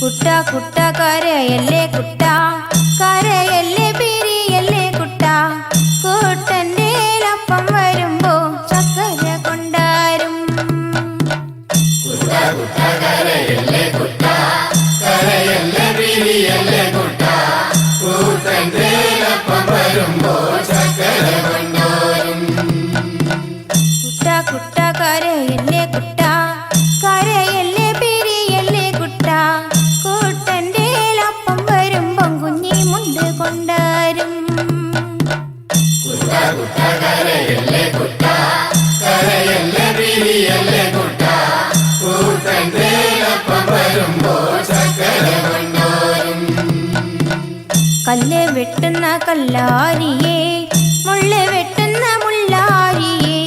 കുട്ട കുട്ട കരയല്ലേ കുട്ട, കരയല്ലേ പിരിയല്ലേ കുട്ട, കൂട്ടൻ്റെ അപ്പം വരുമ്പോ ചക്കര കൊണ്ടാരും. കുട്ട കുട്ട കരയല്ലേ കുട്ട, കരയല്ലേ പിരിയല്ലേ കുട്ട, കൂട്ടൻ്റെ അപ്പം വരുമ്പോ ചക്കര കൊണ്ടാരും. കുട്ട കുട്ട കരയല്ലേ കുട്ട, കരയല്ലേ പിരിയല്ലേ കുട്ട, കൂട്ടൻ്റെ അപ്പം വരുമ്പം കുഞ്ഞി മുണ്ട് കൊണ്ടാരും. കുട്ട കുട്ട കരയല്ലേ കുട്ട, കരയല്ലേ പിരിയല്ലേ കുട്ട, കൂട്ടൻ്റെ അപ്പം വരുമ്പോ ചക്കര കൊണ്ടാരും. കല്ല് വെട്ടുന്ന കല്ലാരിയേ, മുള്ള് വെട്ടുന്ന മുള്ളാരിയേ,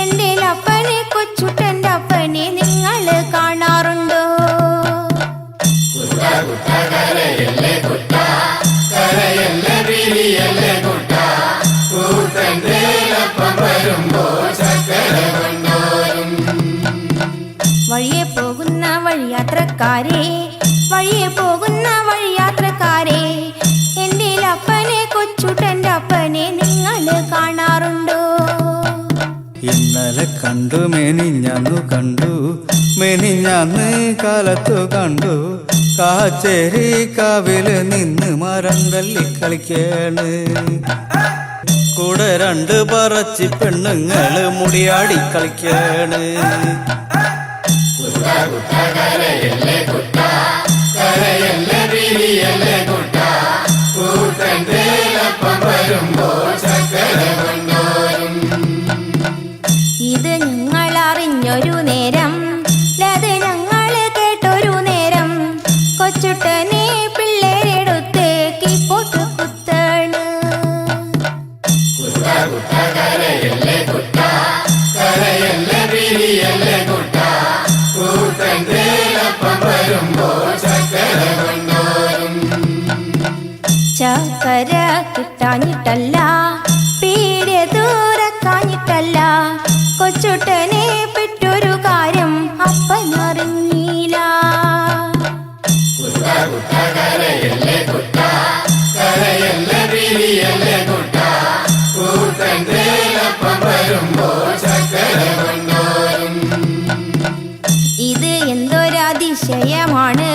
എൻ്റെ അപ്പനെ കൊച്ചുട്ടൻ്റെ അപ്പനെ നിങ്ങൾ കാണാറുണ്ടോ? കുട്ട കുട്ട കരയല്ലേ കുട്ട, കരയല്ലേ പിരിയല്ലേ കുട്ട, കൂട്ടൻ്റെ അപ്പം വരുമ്പോ ചക്കര കൊണ്ടാരും. വഴിയെ പോകുന്ന വഴിയാത്രക്കാരെ, വഴിയെ പോകുന്ന വഴിയാത്രക്കാരെ, എൻ്റെ അപ്പനെ കൊച്ചുട്ടൻ്റെ അപ്പനെ നിങ്ങൾ കാണാറുണ്ടോ? ഇന്നലെ കണ്ടു മെനിഞ്ഞന്നു കണ്ടു, മെനിഞ്ഞന്ന് കാലത്തു കണ്ടു, കാച്ചേരി കാവില് നിന്ന് മരം തല്ലി കളിക്കാണ്. കൂടെ രണ്ട് പറച്ചി പെണ്ണുങ്ങള് മുടിയാടി കളിക്കാണ്. കുട്ട കുട്ട കരയല്ലേ കുട്ട, കരയല്ലേ പിരിയല്ലേ കുട്ട, കൂട്ടൻ്റെ അപ്പം വരുമ്പോ ചക്കര കൊണ്ടാരും. ഇത് ഞങ്ങൾ അറിഞ്ഞൊരു നേരം, അത് ഞങ്ങൾ കേട്ടൊരു നേരം, കൊച്ചുട്ടനെ പിള്ളേരെടുത്ത് കീപ്പോട്ട് കുത്താണ്. കുട്ട കുട്ട കരയല്ലേ കുട്ട, കരയല്ലേ പിരിയല്ലേ കുട്ട, കൂട്ടൻ്റെ അപ്പം വരുമ്പോ ചക്കര കൊണ്ടാരും. ചക്കര കിട്ടാഞ്ഞിട്ടല്ല, പീടിക തുറക്കാഞ്ഞിട്ടല്ല, കൊച്ചുട്ടനെ പെട്ടൊരു കാര്യം അപ്പനറിഞ്ഞില്ല. കുട്ട കുട്ട കരയല്ലേ കുട്ട, കരയല്ലേ പിരിയല്ലേ കുട്ട, കൂട്ടൻ്റെ അപ്പം വരുമ്പോ ചക്കര കൊണ്ടാരും. ഇത് എന്തൊരതിശയമാണ്,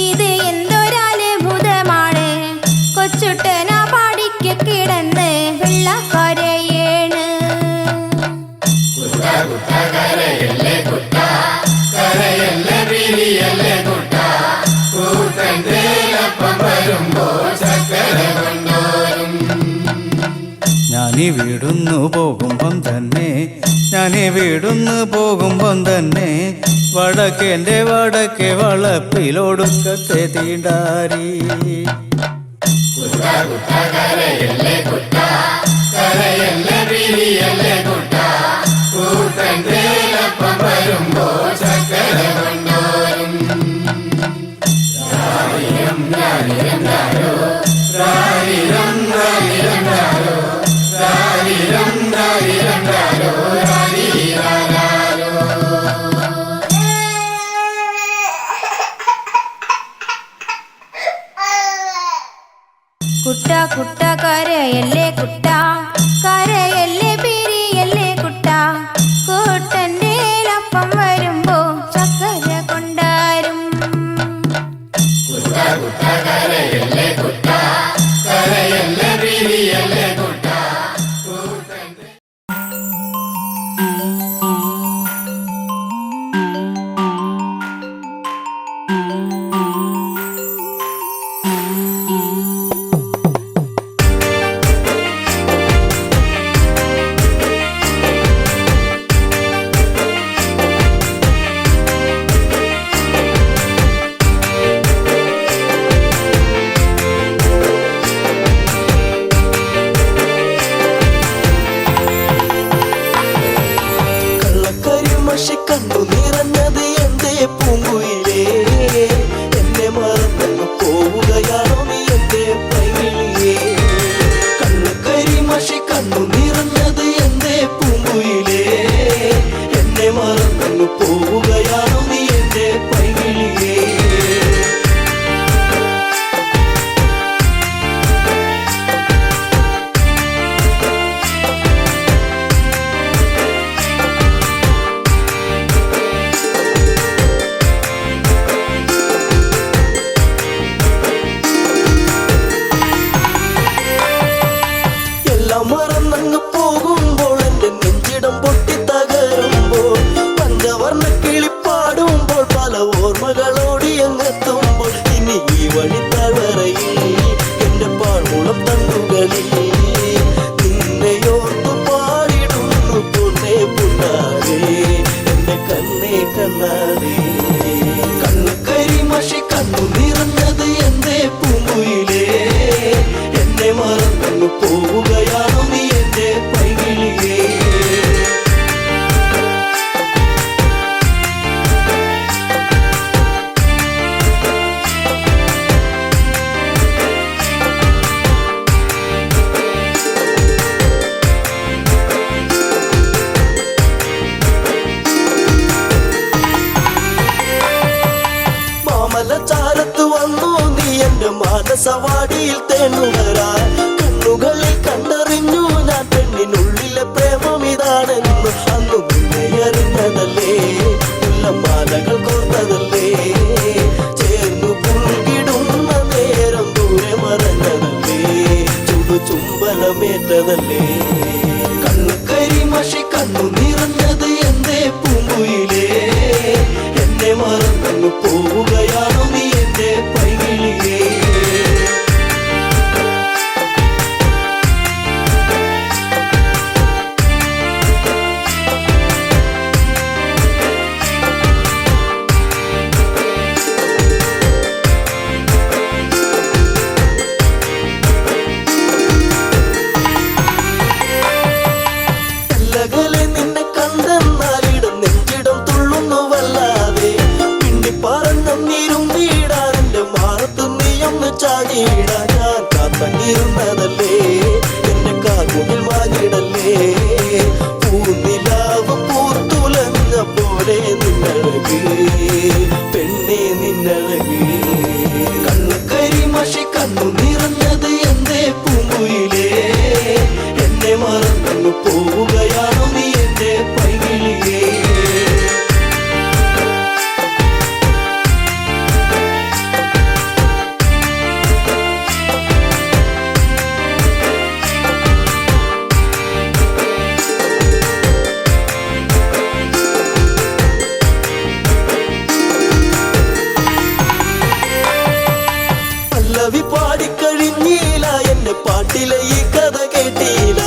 ഇത് എന്തൊരത്ഭുതമാണ്, കൊച്ചുട്ടന പാടിക്ക് കിടന്ന് വെള്ളക്കരയേണ്. കുട്ട കുട്ട കരയല്ലേ കുട്ട, കരയല്ലേ പിരിയല്ലേ കുട്ട, കൂട്ടൻ്റെ അപ്പം വരുമ്പോ ചക്കര കൊണ്ടാരും. ഞാനീ വീടുന്നു പോകുമ്പം തന്നെ, ഞാനീ വീടുന്നു പോകുമ്പം തന്നെ, വടക്കേൻ്റെ വടക്കേ വളപ്പിലൊടുക്കത്തെ തീണ്ടാരി. കുട്ട കുട്ട കരയല്ലേ കുട്ട, കരയല്ലേ പിരിയല്ലേ കുട്ട, കൂട്ടൻ്റെ അപ്പം വരുമ്പോ ചക്കര കൊണ്ടാരും. രാരിരം രാരിരം രാരോ, രാരിരം രാരിരം രാരോ, രാരിരം രാരിരം രാരോ, രാരിരാരോ. കുട്ട കുട്ട കരയല്ലേ കുട്ട, കരയല്ലേ പിരിയല്ലേ കുട്ട, കൂട്ടൻ്റെ അപ്പം വരുമ്പോ ചക്കര കൊണ്ടാരും. കുട്ട കുട്ട കരയല്ലേ കുട്ട, കരയല്ലേ പിരിയല്ലേ കുട്ട, കൂട്ടൻ്റെ എന്റെ മാനസവാടിയിൽ തേനുകരാൻ കണ്ണുകളിൽ കണ്ടറിഞ്ഞു ഞാൻ പെണ്ണിനുള്ളിലെ പ്രേമം ഇതാണെന്ന് അന്നു നിന്നെ അറിഞ്ഞതല്ലേ മാലകൾ കോർത്തതല്ലേ ചേർന്നു പുൽകിടുന്ന നേരം ദൂരെ മറഞ്ഞതല്ലേ ചുംബനമേറ്റതല്ലേ കണ്ണു കരിമഷി കണ്ണു നിറഞ്ഞത് എന്തേ പൂങ്കുയിലേ എന്നെ മറന്നു പോവുകയാണോ നീ എന്റെ പൈകിളിയേ ഞാൻ കാത്തങ്ങിരുന്നതല്ലേ എന്നെ കാർമുകിൽ മാഞ്ഞിടല്ലേ പൂനിലാവ് പൂത്തുലഞ്ഞ പോലെ നിന്നഴക് പെണ്ണെ നിന്നഴക് കണ്ണു കരിമഷി കണ്ണു നിറഞ്ഞത് എന്തേ പൂങ്കുയിലേ എന്നെ മറന്നു പോവുകയാണോ നീ എന്റെ പൈകിളിയേ പാടിക്കഴിഞ്ഞീല എന്റെ പാട്ടിലെ ഈ കഥ കേട്ടീല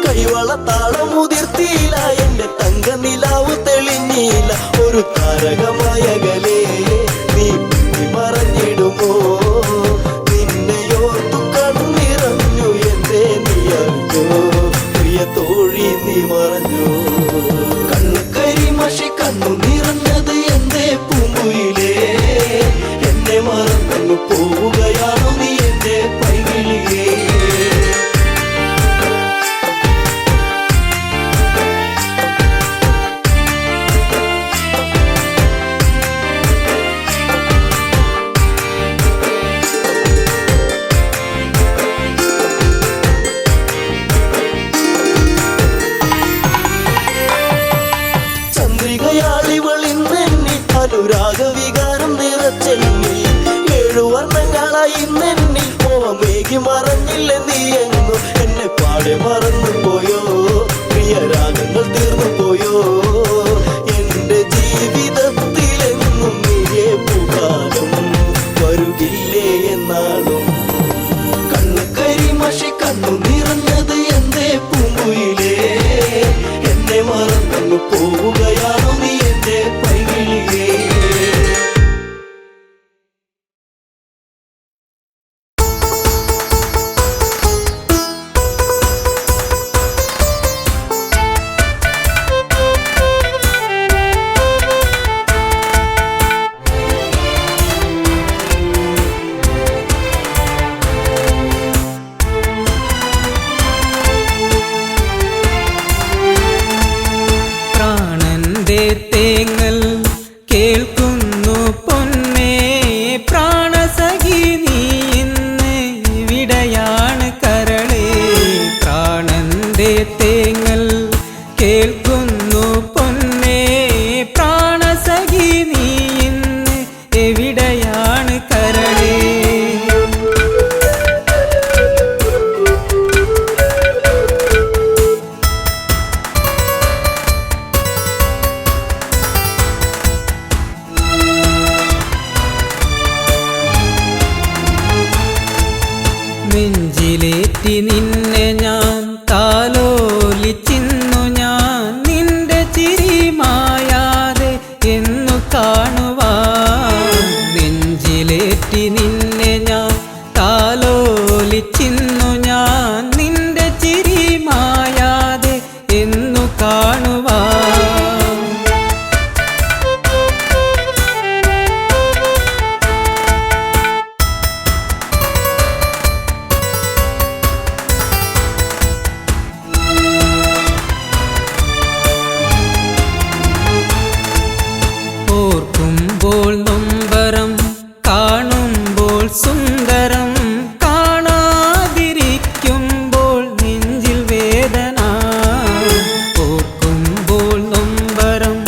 കൈവളത്താളം മുതിർത്തീല എന്റെ തങ്ക നിലാവ് തെളിഞ്ഞീല ഒരു താരകമായകലേ നീ മറഞ്ഞിടുമോ നിന്നെയോർത്തു കണ്ണിറഞ്ഞു എന്തേ നീ അറിഞ്ഞോ പ്രിയ തോഴി നീ മറഞ്ഞോ കണ്ണു കരിമഷി കണ്ണു നിറഞ്ഞത് എന്തേ പൂങ്കുയിലേ എന്നെ മറന്നു പോവുകയാണോ നീ എന്റെ പൈകിളിയേ ചന്ദ്രികയാളിവളിന്നെന്നി അനുരാഗവികാരം നിറച്ചെന്നി ഏഴുവർണ്ണങ്ങളായി നെന്നി മോഹമേകി മറഞ്ഞില്ല നീ എങ്ങും എന്നെ പാടെ മറന്നു പോയോ പ്രിയരാഗങ്ങൾ തീർന്നു പോയോ എന്റെ ജീവിതത്തിലെങ്ങും നീയേ പൂകാലം വരുകില്ലേ എന്നാളും കണ്ണു കരിമഷി കണ്ണു നിറഞ്ഞത് എന്തേ പൂങ്കുയിലേ എന്നെ മറന്നു പോവുകയാണോ നീ എന്റെ പൈകിളിയേ തേങ്ങൽ കേൾക്കുന്നു പൊന്നേ പ്രാണസഖി നീ ഇന്ന് ഇവിടെയാണ് കരളേ പ്രാണന്റെ തേങ്ങൽ കേൾക്കുന്നു പൊന്നേ പ്രാണസഖി നീ ഇന്ന് എവിടെയാണ് കരളേ നെഞ്ചിലേറ്റി നിന്നെ ഞാൻ താലോലിച്ചിന്നു ഞാൻ നിന്റെ ചിരി മായാതെ എന്നു കാണുവാൻ നെഞ്ചിലേറ്റി നിന്നെ ഞാൻ താലോലിച്ചിന്നു ഞാൻ നിന്റെ ചിരി മായാതെ എന്നു കാണുവാൻ സുന്ദരം കാണാതിരിക്കുമ്പോൾ നെഞ്ചിൽ വേദന, ഓർക്കുമ്പോൾ നൊമ്പരം,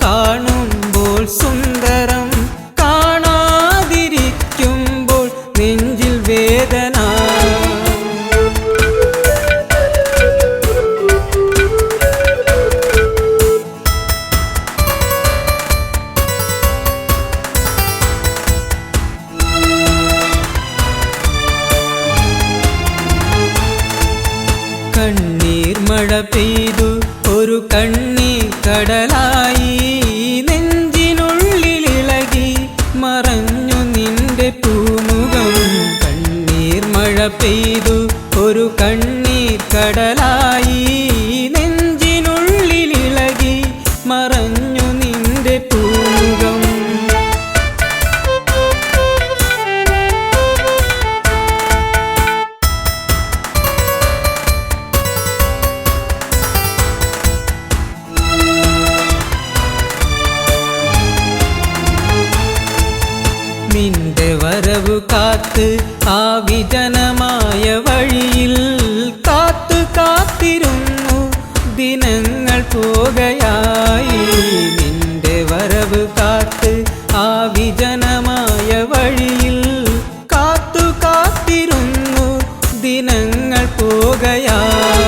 കാണുമ്പോൾ സുന്ദരം കാണാതിരിക്കുമ്പോൾ നെഞ്ചിൽ വേദന. കണ്ണീർ മഴ പെയ്തു ഒരു കണ്ണീർ കടലായി, നെഞ്ചിനുള്ളിലിളകി മറഞ്ഞു നിന്റെ പൂമുഖം. കണ്ണീർ മഴ പെയ്തു ഒരു കണ്ണീർ കടലായി, നെഞ്ചിനുള്ളിലിളകി മറഞ്ഞു നിന്റെ പൂമുഖം. നിന്റെ വരവു കാത്ത് ആ വിജനമായ വഴിയിൽ കാത്തു കാത്തിരുന്നു ദിനങ്ങൾ പോകയായി. നിന്റെ വരവു കാത്ത് ആ വിജനമായ വഴിയിൽ കാത്തു കാത്തിരുന്നു ദിനങ്ങൾ പോകയായി.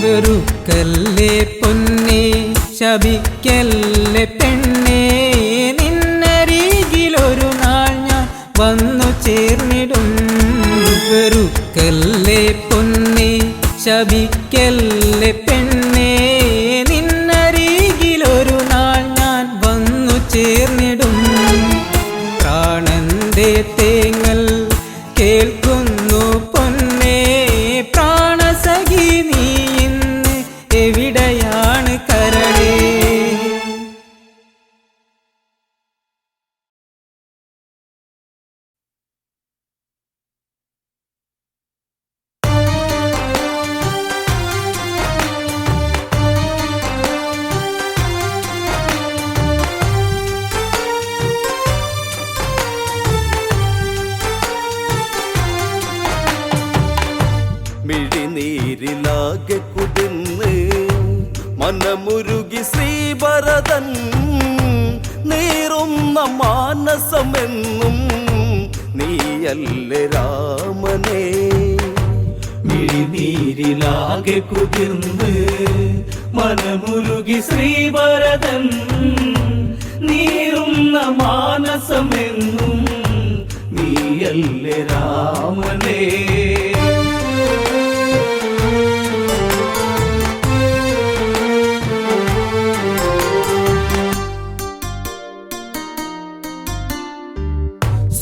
വെറുക്കല്ലേ പൊന്നേ, ശപിക്കല്ലേ പെണ്ണേ, നിന്നരികിലൊരു നാൾ ഞാൻ വന്നു ചേർന്നിടും. വെറുക്കല്ലേ പൊന്നേ, ശപിക്കല്ലേ പെണ്ണേ, നിന്നരികിലൊരു നാൾ ഞാൻ വന്നു ചേർന്നിടും. പ്രാണന്റെ തേങ്ങൽ കേൾക്കുന്നു പൊന്നേ, പ്രാണസഖി നീ ഇന്ന് എവിടെയാണ് കരളേ? മിഴിനീരിലാകെ കുതിർന്ന് മനമുരുകി ശ്രീഭരതൻ, നീറുന്ന മാനസമെന്നും നീയല്ലേ രാമനേ. മിഴിനീരിലാകെ കുതിർന്ന് മനമുരുകി ശ്രീഭരതൻ, നീറുന്ന മാനസമെന്നും നീയല്ലേ രാമനേ.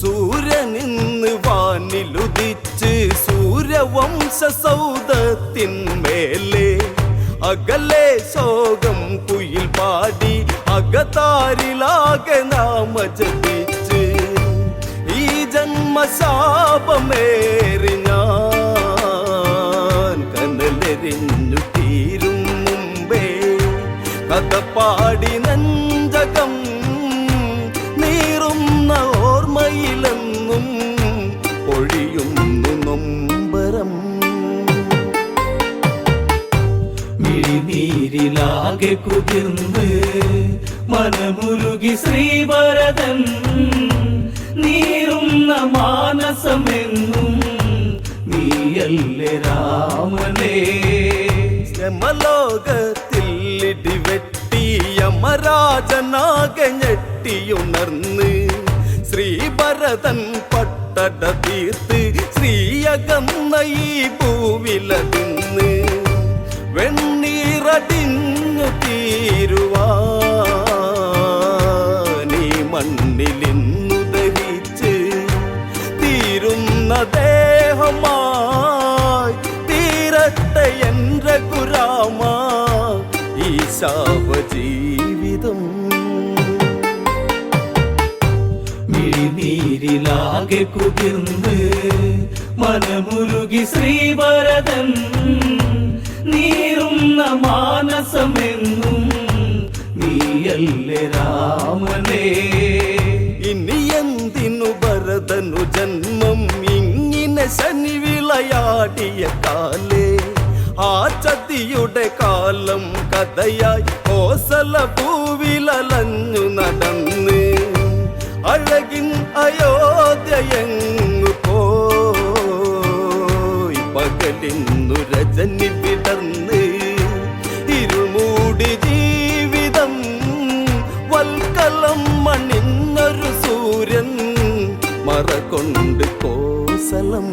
സൂര്യനിന്ന് വാനിലുദിച്ച് സൂര്യവംശസൗധത്തിന്മേലെ അകലെ ശോകം കുയിൽ പാടി അകതാരിലാകെ നാമ ജപിച്ച് ഈ ജന്മശാപമേറി ഞാൻ കനലെരിഞ്ഞു തീരും മുമ്പേ കഥ പാടി നെഞ്ചകം നീറുന്ന ഓർമ്മയിലെന്നും ഒഴിയുന്നു നൊമ്പരം. മിഴിനീരിലാകെ കുതിർന്ന് മനമുരുകി ശ്രീഭരതൻ, നീറുന്ന മാനസമെന്നും നീയല്ലേ രാമനേ. ശ്രമലോകത്തിൽ ഇടിവെട്ടി യമരാജനാകെ ഞെട്ടിയുണർന്ന് ശ്രീഭരതൻ പട്ടട തീർത്ത് ശ്രീയകന്ന ഈ ഭൂവിലതിന്ന് വെണ്ണീറടിഞ്ഞു തീരുവാനീ മണ്ണിലിന്നു ദഹിച്ച് തീരുന്ന ദേഹമായി തീരട്ടെ എൻ രഘുരാമ ഈ ശാപജീവിതം. മിഴിനീരിലാ നീരിലാകെ കുതിർന്ന് മനമുരുകി ശ്രീഭരതൻ നീറുന്ന മാനസമെന്നും നീയല്ലേ രാമനേ. ഇനി എന്തിനു ഭരതനു ജന്മം ഇങ്ങനെ ശനി വിളയാടിയ കാലേ ആ ചതിയുടെ കാലം കഥയായി കോസല പൂവിലലഞ്ഞു നടന്ന് അഴകിൻ അയോധ്യയങ്ങു പോയി പകലിന്നു രജനി വിടർന്ന് ഇരുമൂടി ജീവിതം വൽക്കലം മണിഞ്ഞൊരു സൂര്യൻ മറകൊണ്ട് കോസലം.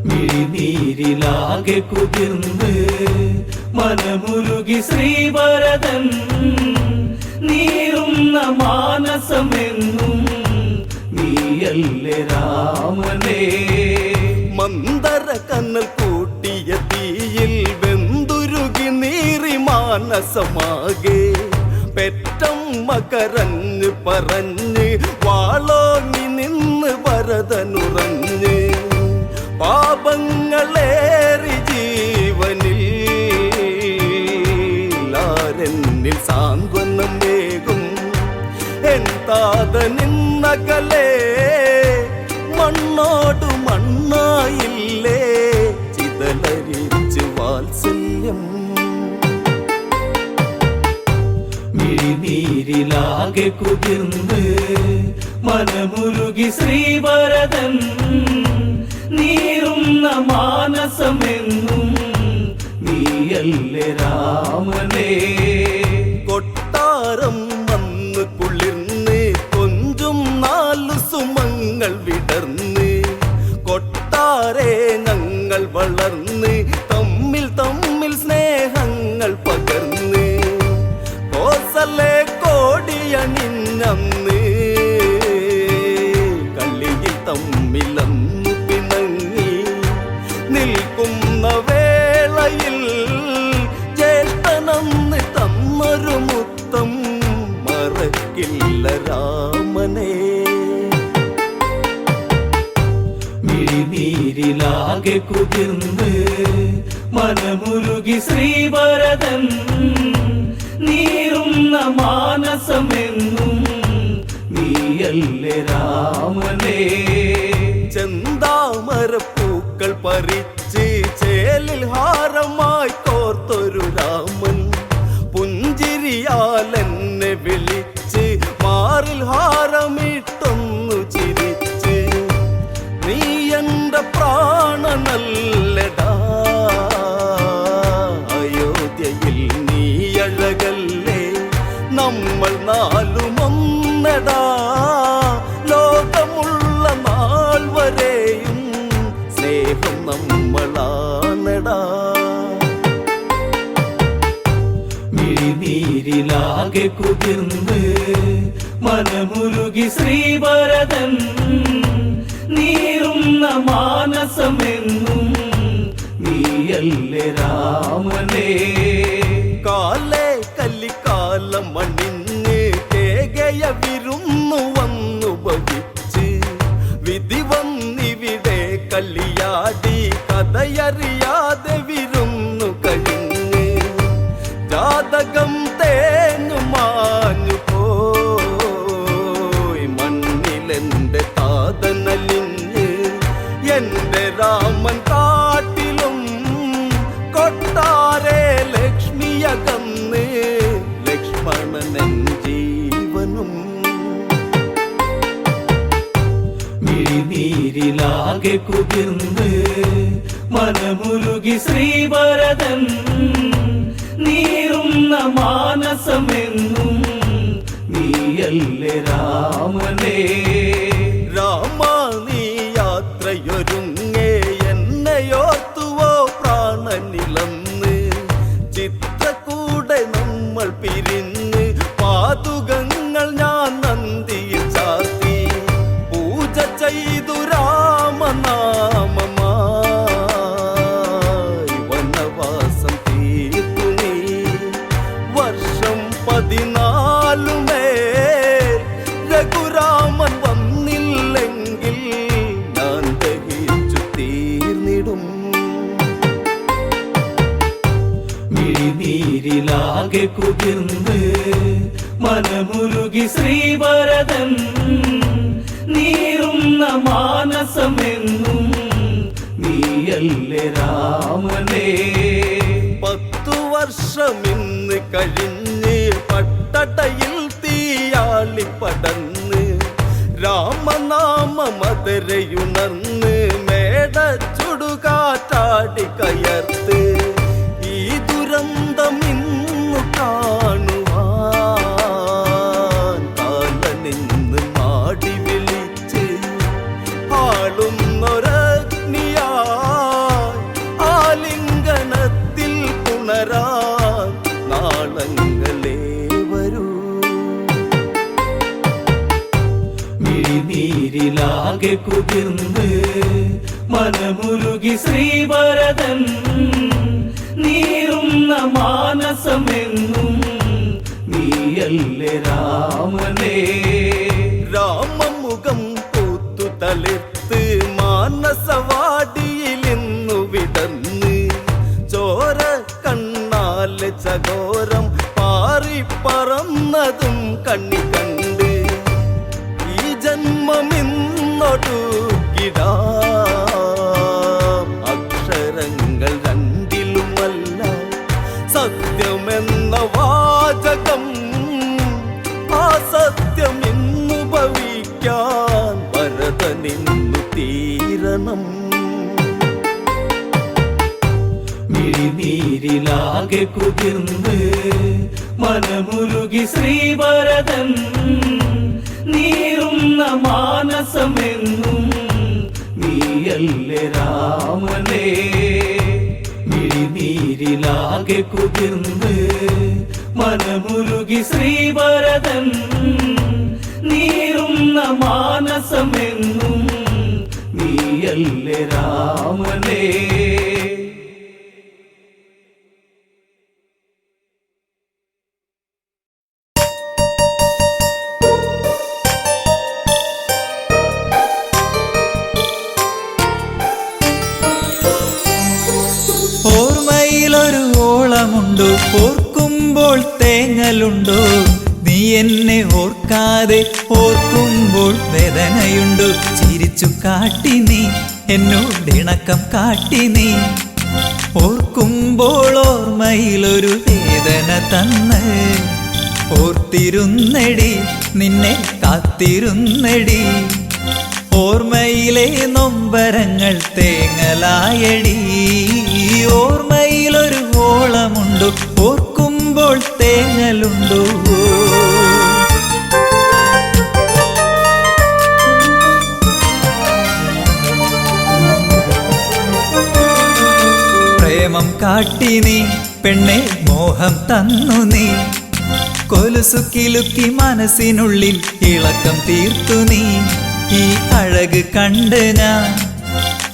മിഴിനീരിലാകെ കുതിർന്ന് മനമുരുകി ശ്രീഭരതൻ നീറുന്ന മാനസമെന്നും നീയല്ലേ രാമനേ. മന്ദര കനൽ കൂട്ടിയ തീയിൽ വെന്തുരുകി നീറി മാനസമാകെ പെറ്റമ്മ കരഞ്ഞ് പറഞ്ഞ് വാളോങ്ങി നിന്ന് ഭരതനുറഞ്ഞ് പാപങ്ങളേറി ജീവനിൽ ആരെന്നിൽ സാന്ത്വനം വേകും എന്താതനിന്നകലേ മണ്ണോടു മണ്ണായില്ലേ ചിതലരിച്ച് വാത്സല്യം. മിഴിനീരിലാകെ കുതിർന്ന് മനമുരുകി ശ്രീഭരതൻ നീറുന്ന മാനസമെന്നും നീയല്ലേ രാമനേ. കൊട്ടാരം വന്ന് കുളിർന്ന് കൊഞ്ചും 4 സുമങ്ങൾ വിടർന്ന് കൊട്ടാരെ ഞങ്ങൾ വളർന്ന് തമ്മിൽ തമ്മിൽ സ്നേഹങ്ങൾ പകർന്ന് കോസലെ കോടിയണിഞ്ഞന്ന് കളിയിൽ തമ്മിലന്നു പിണങ്ങി നിൽക്കുന്ന വേളയിൽ ജ്യേഷ്ഠനന്ന് തന്നൊരു മുത്തം മറക്കില്ല രാമനേ. മിഴിനീരിലാകെ കുതിർന്ന് മനമുരുകി ശ്രീഭരതൻ നീറുന്ന മാനസമെന്നും നീയല്ലേ രാമനേ. ചെന്താമരപ്പൂക്കൾ പറിച്ച് ചേലിൽ ഹാരമായി കോർത്തൊരു രാമൻ പുഞ്ചിരിയാൽ എന്നെ വിളിച്ച് മാറിൽ ഹാരമിട്ടൊന്നു ചിരിച്ച് നീ എന്റെ പ്രാണനല്ലടാ അയോധ്യയിൽ നീ അഴകല്ലേ നമ്മൾ 4 ഒന്നടാ ലോകമുള്ള നാൾ വരെയും സ്നേഹം നമ്മളാണടാ. മിഴിനീരിലാകെ കുതിർന്ന് മനമുരുകി ശ്രീഭരതൻ നീറുന്ന മാനസമെന്നും നീയല്ലേ രാമനേ. കാലേ കല്ലിക്കാലം അണിഞ്ഞ് കേകയ വിരുന്നു വന്നു ഭവിച്ച് വിധി വന്നിവിടെ കളിയാടി കഥയറിയാതെ വിരുന്നു കഴിഞ്ഞ് ജാതകം തേഞ്ഞു മാഞ്ഞു പോയി മണ്ണിലെന്റെ താതനലിഞ്ഞ് എന്റെ രാമൻ കാട്ടിലും കൊട്ടാരെ ലക്ഷ്മിയകന്ന് ലക്ഷ്മണനൻ ജീവനും. മിഴിനീരിലാകെ കുതിർന്ന് മനമുരുകി ശ്രീഭരതൻ നീറുന്ന മാനസമെന്നും നീയല്ലേ രാമനേ. രാമ നീ യാത്രയൊരുങ്ങേ എന്നെയോർത്തുവോ പ്രാണനിലന്ന് ചിത്രകൂടെ നമ്മൾ പിരിഞ്ഞ് പാതുകങ്ങൾ ഞാൻ നന്ദിയിൽ ചാർത്തി പൂജ ചെയ്തു രാമനാമമായി വനവാസം തീർത്തു നീ വർഷം 14 രഘു മനസ്സിലാകെ കുതിർന്ന് മനമുരുകി ശ്രീവരദൻ നീറുന്ന മാനസമെന്നും നീയല്ലേ രാമനേ. 10 വർഷമിന്ന് കഴിഞ്ഞ് പട്ടടയിൽ തീയാളി പടന്ന് രാമനാമമതരയുണർന്ന് മേട ചുടുകാറ്റാടി കയർത്ത് ഈ ദുരന്തം ഇന്നു കാണുവാൻ കാലനിന്ന് മാടി വിളിച്ച് ആളുന്നൊരഗ്നിയായി ആലിംഗനത്തിൽ പുണരാൻ നാളങ്ങളെ വരൂ. മിഴിനീരിലാകെ കുതിർന്ന് മനമുരുകി ശ്രീവരദൻ നീറുന്ന മാനസമെന്നും നീയല്ലേ രാമനേ. രാമമുഖം പൂത്തു തളിർത്ത് മാനസവാടിയിലിന്നു വിടന്ന് ചോര കണ്ണാലെ ചകോരം പാറിപ്പറന്നതും കണ്ണി കണ്ട് ഈ ജന്മമിന്നൊടുക്കിടാം. അക്ഷരങ്ങൾ രണ്ടിലുമല്ല സത്യമെന്ന വാചകം ആ സത്യം ഇന്നു ഭവിക്കാൻ ഭരതനിന്നു തീരണം. മിഴിനീരിലാകെ കുതിർന്ന് മനമുരുകി ശ്രീവരദൻ നീറുന്ന മാനസമെന്നും നീയല്ലേ രാമനേ. മിഴിനീരിലാകെ കുതിർന്ന് മനമുരുകി ശ്രീവരദൻ നീറുന്ന മാനസമെന്നും നീയല്ലേ രാമനേ. ഓർമ്മയിലൊരു ഓളമുണ്ടോ, ഓർക്കുമ്പോൾ തേങ്ങലുണ്ടോ, നീ എന്നെ ഓർക്കാതെ ഓർക്കുമ്പോൾ വേദനയുണ്ടോ. ചിരിച്ചു കാട്ടി നീ എന്നോടിണക്കം കാട്ടി നീ, ഓർക്കുമ്പോൾ ഓർമ്മയിലൊരു വേദന തന്ന്. ഓർത്തിരുന്നടി നിന്നെ കാത്തിരുന്നടി, ഓർമ്മയിലെ നൊമ്പരങ്ങൾ തേങ്ങലായടി. ഓർമ്മയിലൊരു ഓളമുണ്ടോ, ഓർക്കുമ്പോൾ തേങ്ങലുണ്ടോ. പ്രേമം കാട്ടി നീ പെണ്ണെ മോഹം തന്നു നീ, കൊലുസു കിലുക്കി മനസ്സിനുള്ളിൽ ഇളക്കം തീർത്തു നീ. ഈ അഴക് കണ്ട് ഞാൻ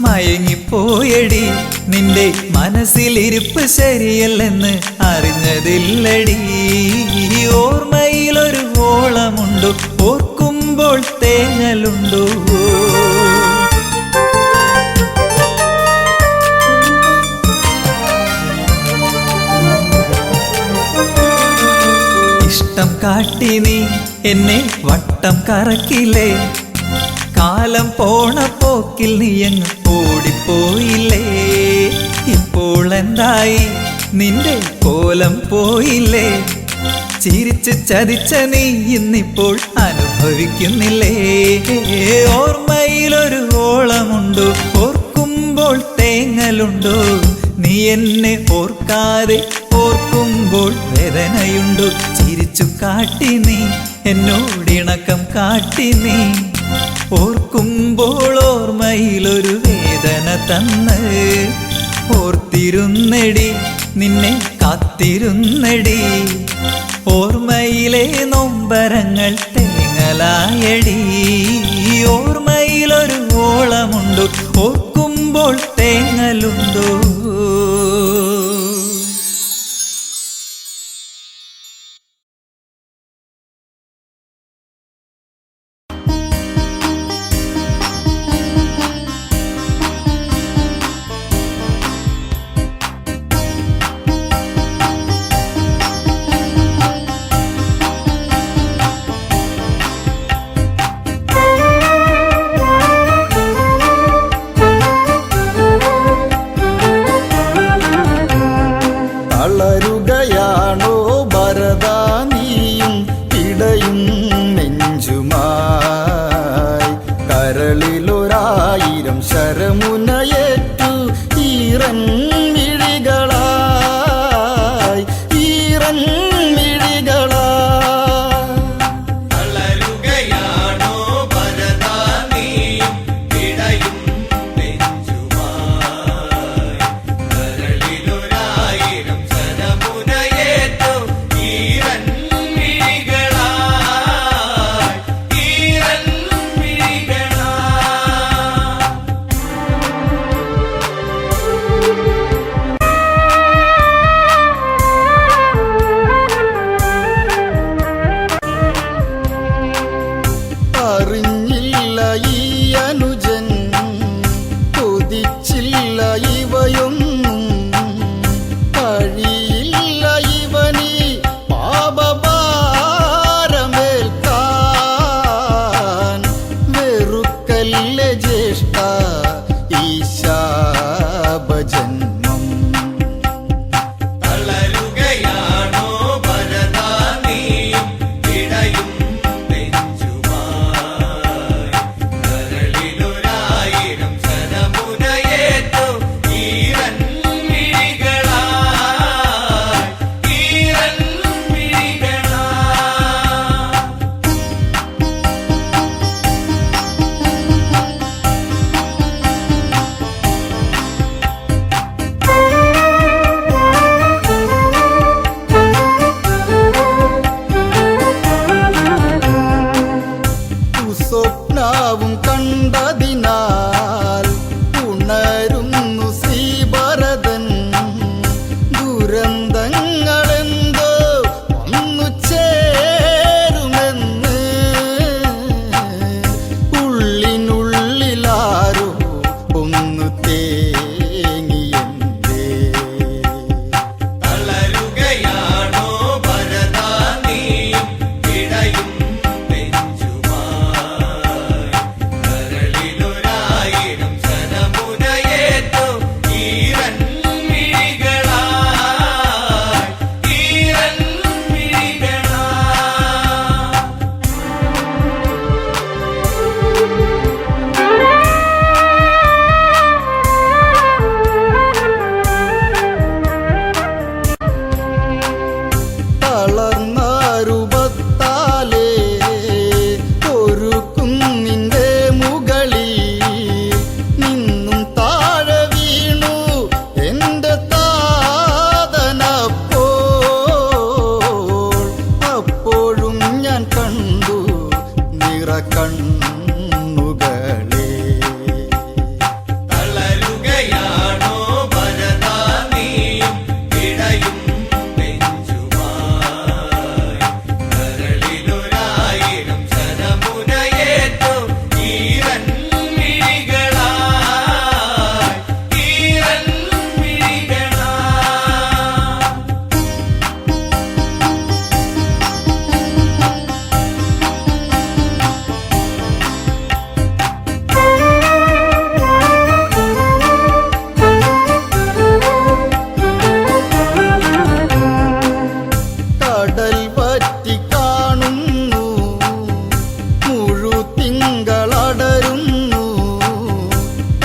മയങ്ങിപ്പോയടി, നിന്റെ മനസ്സിലിരിപ്പ് ശരിയല്ലെന്ന് അറിഞ്ഞതില്ലടി. ഓർമ്മയിലൊരു ഓളമുണ്ടോ, ഓർക്കുമ്പോൾ തേങ്ങലുണ്ടോ. ഇഷ്ടം കാട്ടി നീ എന്നെ വട്ടം കറക്കില്ലേ, കാലം പോണ പോക്കിൽ നീയങ്ങ് ഓടിപ്പോയില്ലേ. ഇപ്പോൾ എന്തായി നിന്റെ കോലം പോയില്ലേ, ചിരിച്ച് ചതിച്ച നീ ഇന്നിപ്പോൾ അനുഭവിക്കുന്നില്ലേ. ഓർമ്മയിലൊരു ഓളമുണ്ടോ, ഓർക്കുമ്പോൾ തേങ്ങലുണ്ടോ, നീ എന്നെ ഓർക്കാതെ ഓർക്കുമ്പോൾ വേദനയുണ്ടോ. ചിരിച്ചു കാട്ടി നീ എന്നോടിണക്കം കാട്ടി നീ, ഓർക്കുമ്പോൾ ഓർമ്മയിലൊരു വേദന തന്ന്. ഓർത്തിരുന്നടി നിന്നെ കാത്തിരുന്നടി, ഓർമ്മയിലെ നൊമ്പരങ്ങൾ തേങ്ങലായടി. ഓർമ്മയിലൊരു ഓളമുണ്ടോ, ഓർക്കുമ്പോൾ തേങ്ങലുണ്ടോ. ശരമുനയേറ്റു ഈറൻ മിഴികളായി ഈറൻ മിഴികളായി തളരുകയാണോ ഭരതാ നീയും പിടയും നെഞ്ചുമായി കരളിലൊരായിരം ശരമുനയേറ്റു ഈറൻ മിഴികളായി ഈറൻ മിഴികളായി അറിഞ്ഞില്ല ഈ അനുജൻ കൊതിച്ചില്ല ഇവയൊന്നും കഴിയില്ല ഇവനീ പാപഭാരമേൽക്കാൻ വെറുക്കല്ലേ ജ്യേഷ്ഠ ഈ ശാപജന്മം തളരുകയാണോ ഭരതാ നീയും പിടയും നെഞ്ചുമായി കരളിലൊരായിരം ശരമുനയേറ്റു ഈറൻ മിഴികളായി ഈറൻ മിഴികളായി സ്വപ്നാവും കണ്ടതിനാൽ ഉണരുന്നു ശ്രീഭരതൻ ദുരന്തങ്ങളെന്തോ വന്നു ചേരുമെന്ന് ഉള്ളിനുള്ളിലാരോ ഒന്ന് തേങ്ങിയെന്തേ തളരുകയാണോ ഭരതാ നീയും പിടയും നെഞ്ചുമായി കരളിലൊരായിരം ശരമുനയേറ്റു ഈറൻ മിഴികളായി ഈറൻ മിഴികളായി തളർന്ന രൂപത്താലേ ഒരു കുന്നിന്റെ മുകളിൽ നിന്നും താഴെ വീണു എന്റെ താതനപ്പോൾ അപ്പോഴും ഞാൻ കണ്ടു നിറ കണ്ണുകളെ തളരുകയാണോ ഭരതാ നീയും പിടയും നെഞ്ചുമായി കരളിലൊരായിരം ശരമുനയേറ്റു ഈറൻ മിഴികളായി ഈറൻ മിഴികളായി കടൽ വറ്റി കാണുന്നു മുഴുതിങ്കളടരുന്നു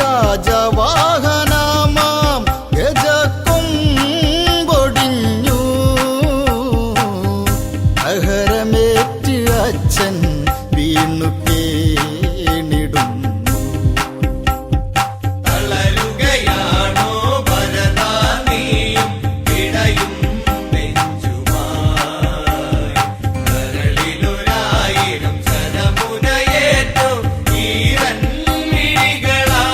രാജവാഹനമാം ഗജക്കൊമ്പൊടിഞ്ഞു അഹരമേറ്റ് അച്ഛൻ വീണു കേണിടുന്നു തളരുകയാണോ ഭരതാ നീയും പിടയും നെഞ്ചുമായി കരളിലൊരായിരം ശരമുനയേറ്റു ഈറൻ മിഴികളായി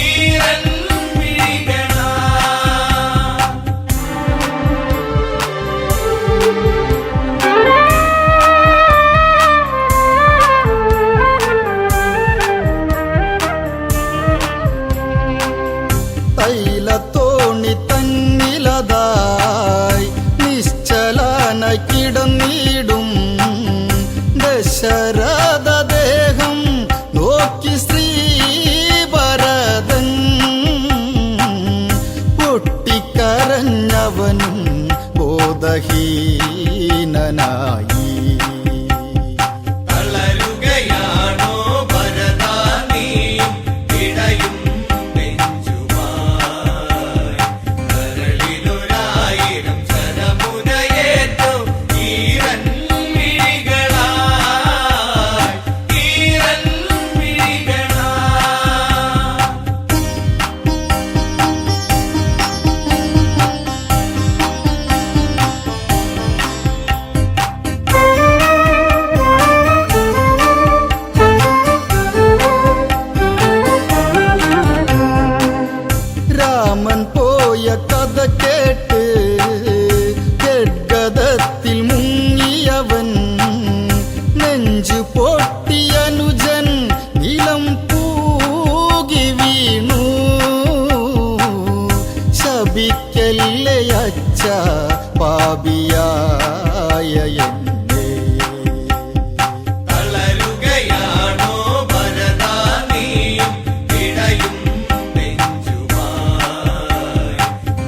ഈറൻ മിഴികളായി തൈലത്തോണി തന്നിലതായി നിശ്ചലന കിടന്നിടും ദശരഥ ദേഹം നോക്കി ശ്രീഭരതൻ പൊട്ടിക്കരഞ്ഞവനും ബോധഹീനനായി തളരുകയാണോ ഭരതാ നീയും പൊട്ടിയനുജൻ നിലം പൂകി വീണു. ശപിക്കല്ലേ അച്ഛ പാപിയായ എന്നെ. തളരുകയാണോ ഭരതാ നീയും ഇടയും നെഞ്ചുമായി.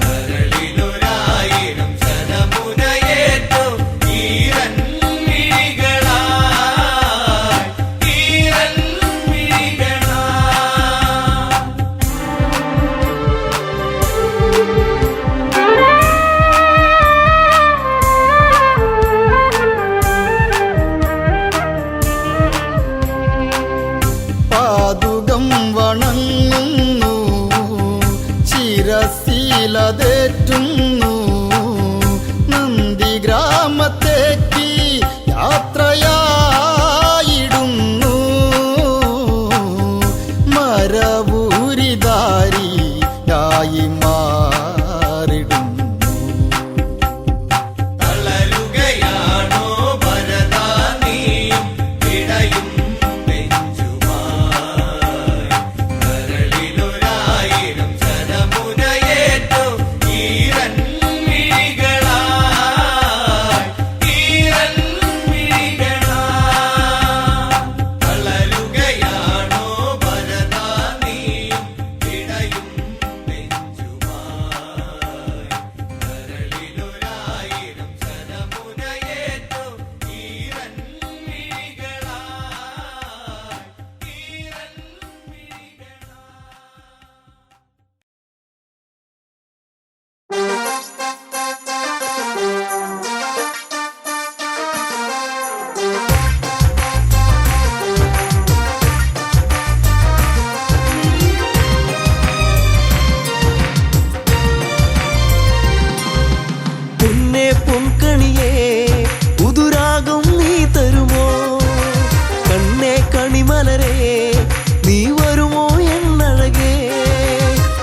കരളിലൊരായിരം ശരമുനയേറ്റു ഈരൻ മിഴികളായി, ഈരൻ മിഴികളായി. പാതുകം വണങ്ങുന്നു, ശിരശീലതേറ്റുന്നു. നന്ദി ഗ്രാമത്തേക്ക് യാത്രയായിടുന്നു. മരവൂരിധാരിയായി മാറിടുന്നു. തളരുകയാണോ ഭരതാ നീയും ഇടയും നെഞ്ചുമായി. കരളിലൊരായിരം ശരമുനയേറ്റു ഈരൻ മിഴികളായി, ഈരൻ മിഴികളായി. തളരുകയാണോ ഭരതാ നീയും ഇടയും നെഞ്ചുമായി. കരളിലൊരായിരം ശരമുനയേറ്റു ഈരൻ മിഴികളായി, ഈരൻ പൊന്നേ പൊൻകണിയേ പുതുരാഗം നീ തരുമോ? കണ്ണേ കണിമലരേ നീ വരുമോ എന്നഴകേ?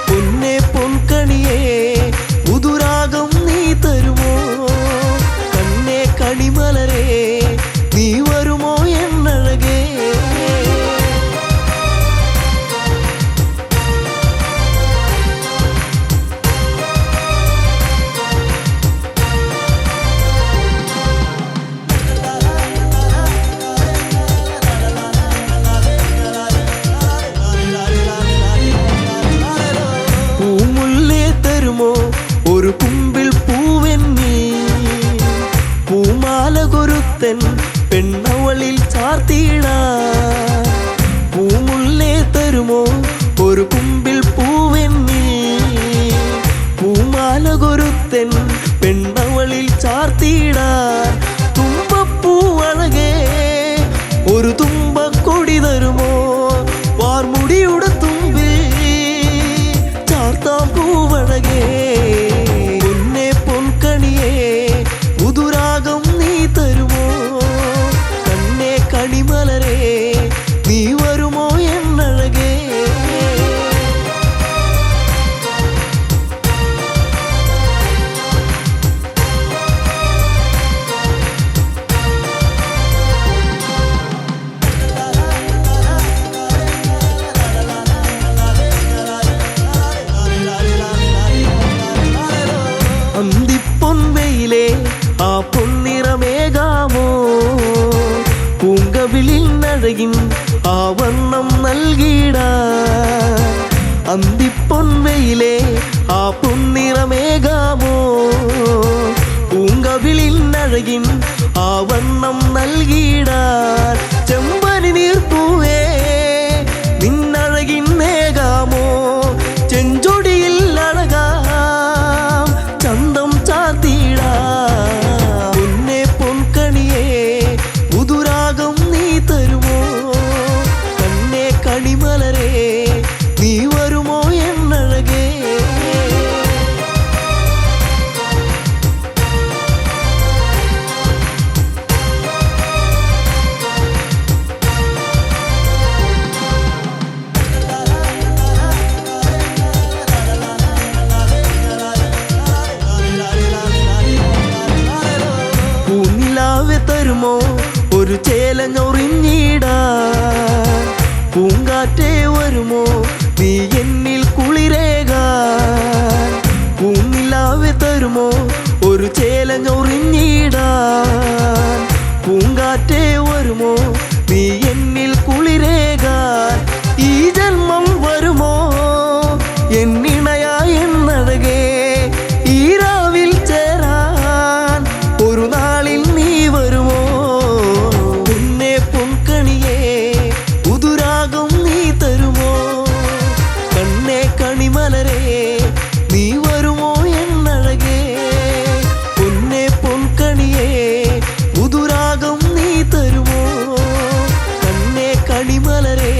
പൊന്നേ പൊൻകണിയേ പുതുരാഗം നീ തരുമോ? കണ്ണേ കണിമലരേ നീ വരുമോ എന്നഴകേ? പൂമുല്ലേ തരുമോ ഒരു കുമ്പിൽ പൂവെന്നീ? പൂമാല കൊരുത്തൻ പെണ്ണവളിൽ ചാർത്തിടാ. പൂമുല്ലേ തരുമോ ഒരു കുമ്പിൽ പൂവെന്നീ? പൂമാല കൊരുത്തൻ പെണ്ണവളിൽ ചാർത്തിടാ. തുമ്പപ്പൂ അഴകേ ഒരു തുമ്പക്കൊടി തരുമോ? വാർമുടിയുടെ തുമ്പിൽ ചാർത്താം പൂവഴകേ. പൊന്നേ പൊൻകണിയേ പുതുരാഗം നീ തരുമോ? കണ്ണേ കണിമലരേ നീ വരുമോ എന്നഴകേ? അന്തിപ്പൊൻവെയിലേ ആ പൊന്നിറമേകാമോ? പൂങ്കവിളിൽ നഴകിൻ ആ വർണ്ണം നൽകിടാ. അന്തിപ്പൊൻവെയിലേ ആ പൊന്നിറമേകാമോ? പൂങ്കവിളിൽ നഴകിൻ ആ വർണ്ണം നൽകിടാ. ചെമ്പനി നീർപ്പൂവേ നിന്നഴകിൻ നേകാമോ? ചെഞ്ചൊടിയിൽ അഴകാം ചന്തം ചാർത്തിടാ. പൊന്നേ പൊൻകണിയേ പുതുരാഗം നീ തരുമോ? കണ്ണേ കണിമലരേ നീ വരുമോ എന്നഴകേ? പൂങ്കാറ്റേ വരുമോ നീ എന്നിൽ കുളിരേകാൻ പൂനിലാവെ തരുമോ ഒരു ചേലഞ്ഞൊറിഞ്ഞിടാൻ പൂങ്കാറ്റേ വരുമോ നീ എന്നിൽ കുളിരേകാൻ ഈ ജന്മം വരുമോ എന്നിണയായി എന്നഴകേ ഈ രാവിൽ ചേരാൻ ഒരു നാളിൽ നീ വരുമോ പിന്നെ പൊൻകണിയേ പുതുരാഗം നീ തരുമോ കണ്ണേ കണിമലരേ നീ വരുമോ എന്നഴകേ പൊന്നെ പൊൻകണിയേ പുതുരാഗം നീ തരുമോ കണ്ണേ കണിമലരേ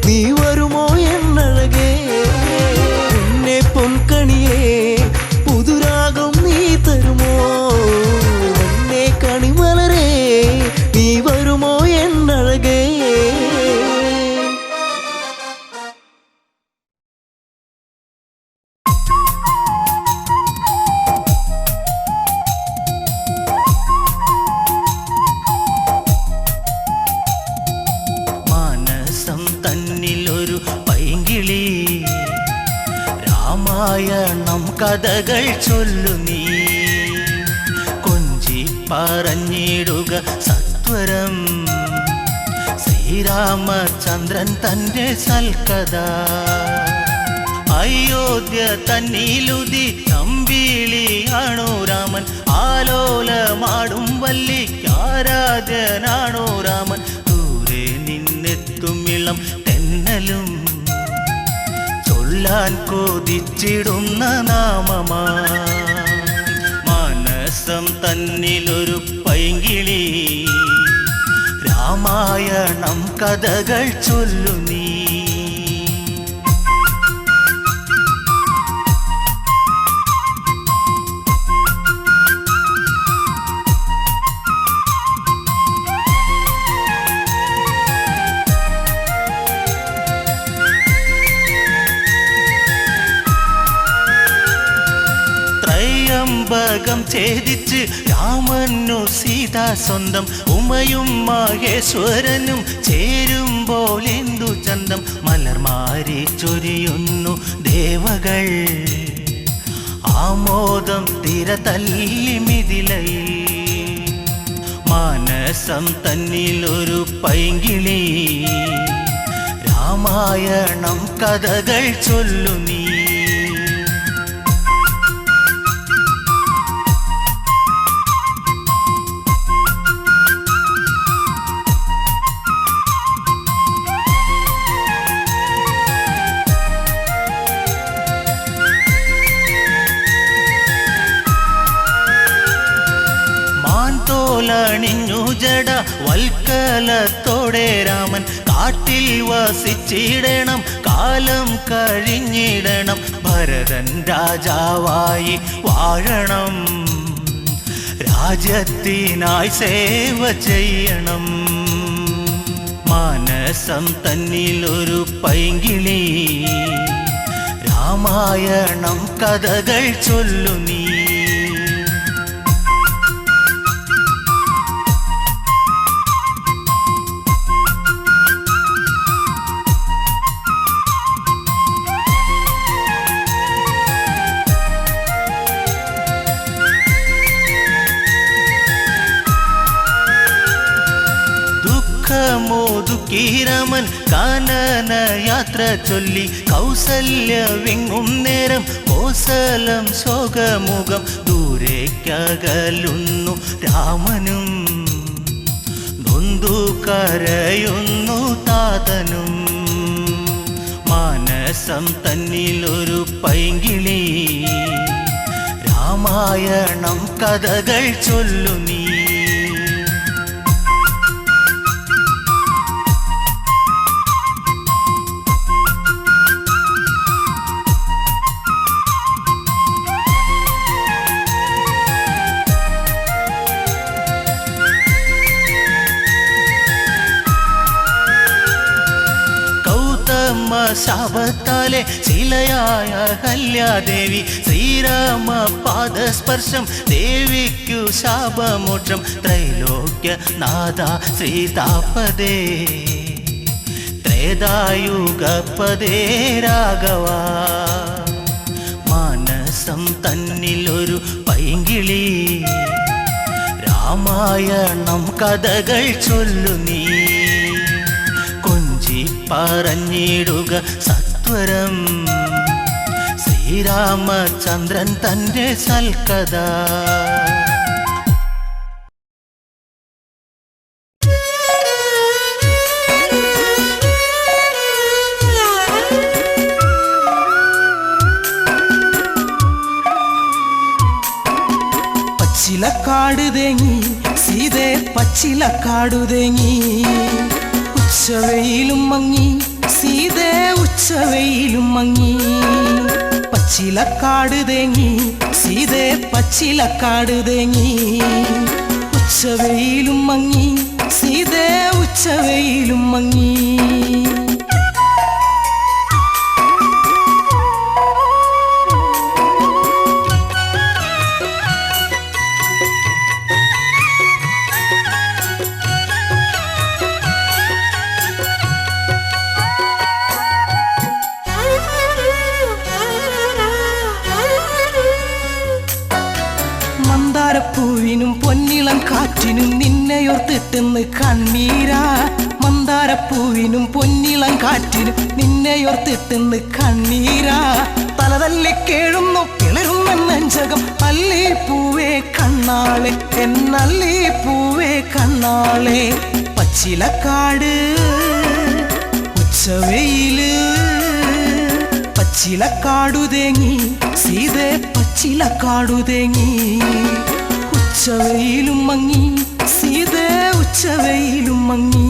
നീ വരുമോ എന്നഴകേ പൊന്നെ പൊൻകണിയേ പുതുരാഗം നീ തരുമോ കണ്ണേ കണിമലരേ നീ വരുമോ എന്നഴകേ മാനസം തന്നിലൊരു പൈങ്കിളി രാമായണം കഥകൾ ചൊല്ലു നീ കൊഞ്ചി പറഞ്ഞിടുക സത്വരം ശ്രീരാമചന്ദ്രൻ തന്റെ സൽക്കഥ അയോധ്യ തന്നിലുതി തമ്പിളിയാണോ രാമൻ ആലോലമാടും വല്ലിക്കാരാധ്യനാണോ രാമൻ ദൂരെ നിന്നെത്തുമിളം തെന്നലും ചൊല്ലാൻ കൊതിച്ചിടുന്ന നാമമാ മാനസം തന്നിലൊരു പൈങ്കിളി രാമായണം കഥകൾ ചൊല്ലു നീ ത്രയംബകം ഛേദിച്ച് രാമനു സീത സ്വന്തം ഉമയും മഹേശ്വരനും ചേരുമ്പോൾ എന്തു ചന്തം മലർമാരി ചൊരിയുന്നു ദേവകൾ ആമോദം തിര തല്ലി മിഥിലയിൽ മാനസം തന്നിലൊരു പൈങ്കിളി രാമായണം കഥകൾ ചൊല്ലു നീ ണിഞ്ഞു ജട വൽക്കലത്തോടെ രാമൻ കാട്ടിൽ വസിച്ചിടണം കാലം കഴിഞ്ഞിടണം ഭരതൻ രാജാവായി വാഴണം രാജ്യത്തിനായി സേവ ചെയ്യണം മാനസം തന്നിലൊരു പൈങ്കിളി രാമായണം കഥകൾ ചൊല്ലു നീ മോദുക്കീരമൻ കാനന യാത്ര ചൊല്ലി കൗസല്യ വിങ്ങും നേരം കോസലം ശോകമുഖം ദൂരേക്കകലുന്നു രാമനും നൊന്തു കരയുന്നു താതനും മാനസം തന്നിലൊരു പൈങ്കിളി രാമായണം കഥകൾ ചൊല്ലു നീ ശാപത്താലെ ശിലയായ കല്യാദേവി ശ്രീരാമ പാദസ്പർശം ദേവിക്കു ശാപമോക്ഷം ത്രൈലോക്യ നാഥ ശ്രീതാപദേ ത്രേതായുഗപദേ രാഘവ മാനസം തന്നിലൊരു പൈങ്കിളി രാമായണം കഥകൾ ചൊല്ലു നീ കൊഞ്ചി പറഞ്ഞിടുക സത്വരം ശ്രീരാമചന്ദ്രൻ തന്റെ സൽക്കഥ. പച്ചിലക്കാട് തേങ്ങി സീതേ പച്ചിലക്കാടു തേങ്ങി ഉച്ചവെയിലും മങ്ങി സീതേ ഉച്ചവെയിലും മങ്ങി പച്ചിലക്കാട് തേങ്ങി സീതേ പച്ചിലക്കാട് തേങ്ങി ഉച്ചവെയിലും മങ്ങി സീതേ ഉച്ചവെയിലും മങ്ങി. മന്ദാരപ്പൂവിനും പൊന്നിളം കാറ്റിനും നിന്നെയോർത്തിട്ടെന്ന് കണ്ണീരാ മന്ദാരപ്പൂവിനും പൊന്നിളം കാറ്റിനും നിന്നെയോർത്തിട്ടെന്ന് കണ്ണീരാ തലതല്ലി കേഴുന്നു കിളരുന്ന നെഞ്ചകം അല്ലി പൂവേ കണ്ണാളെ എന്നല്ലി പൂവേ കണ്ണാളെ പച്ചിലക്കാട് ഉച്ചവെയില് പച്ചിലക്കാടു തേങ്ങി സീതേ പച്ചിലക്കാടു തേങ്ങി ഉച്ചവെയിലും മങ്ങി സീതേ ഉച്ചവെയിലും മങ്ങി.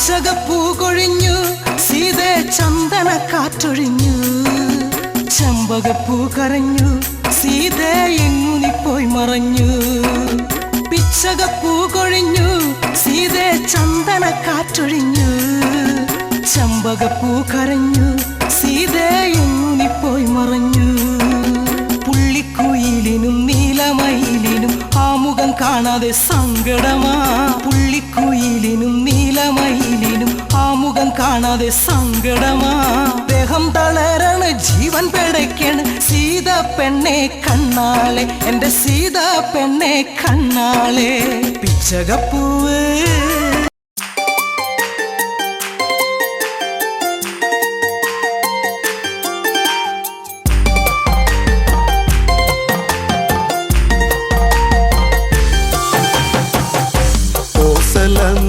ചകപ്പൂ കൊഴിഞ്ഞു സീതേ ചന്ദന കാറ്റൊഴിഞ്ഞു ചെമ്പകപ്പൂ കരഞ്ഞു സീതേ എങ്ങുനി പോയി മറഞ്ഞു പിച്ചകപ്പൂ കൊഴിഞ്ഞു സീതേ ചന്ദന കാറ്റൊഴിഞ്ഞു ചെമ്പകപ്പൂ കരഞ്ഞു സീതേ എങ്ങുനി പോയി മറഞ്ഞു പുള്ളിക്കുയിലിനും നീലമയിലിനും ആമുഖം കാണാതെ സങ്കടമാ പുള്ളിക്കുയിലിനും നീലമയിലിനും ആമുഖം കാണാതെ സങ്കടമാ ദേഹം തളരണ ജീവൻ പിടയ്ക്കണ് സീത പെണ്ണെ കണ്ണാളെ എന്റെ സീത പെണ്ണെ കണ്ണാളെ പിച്ചകപ്പൂവ്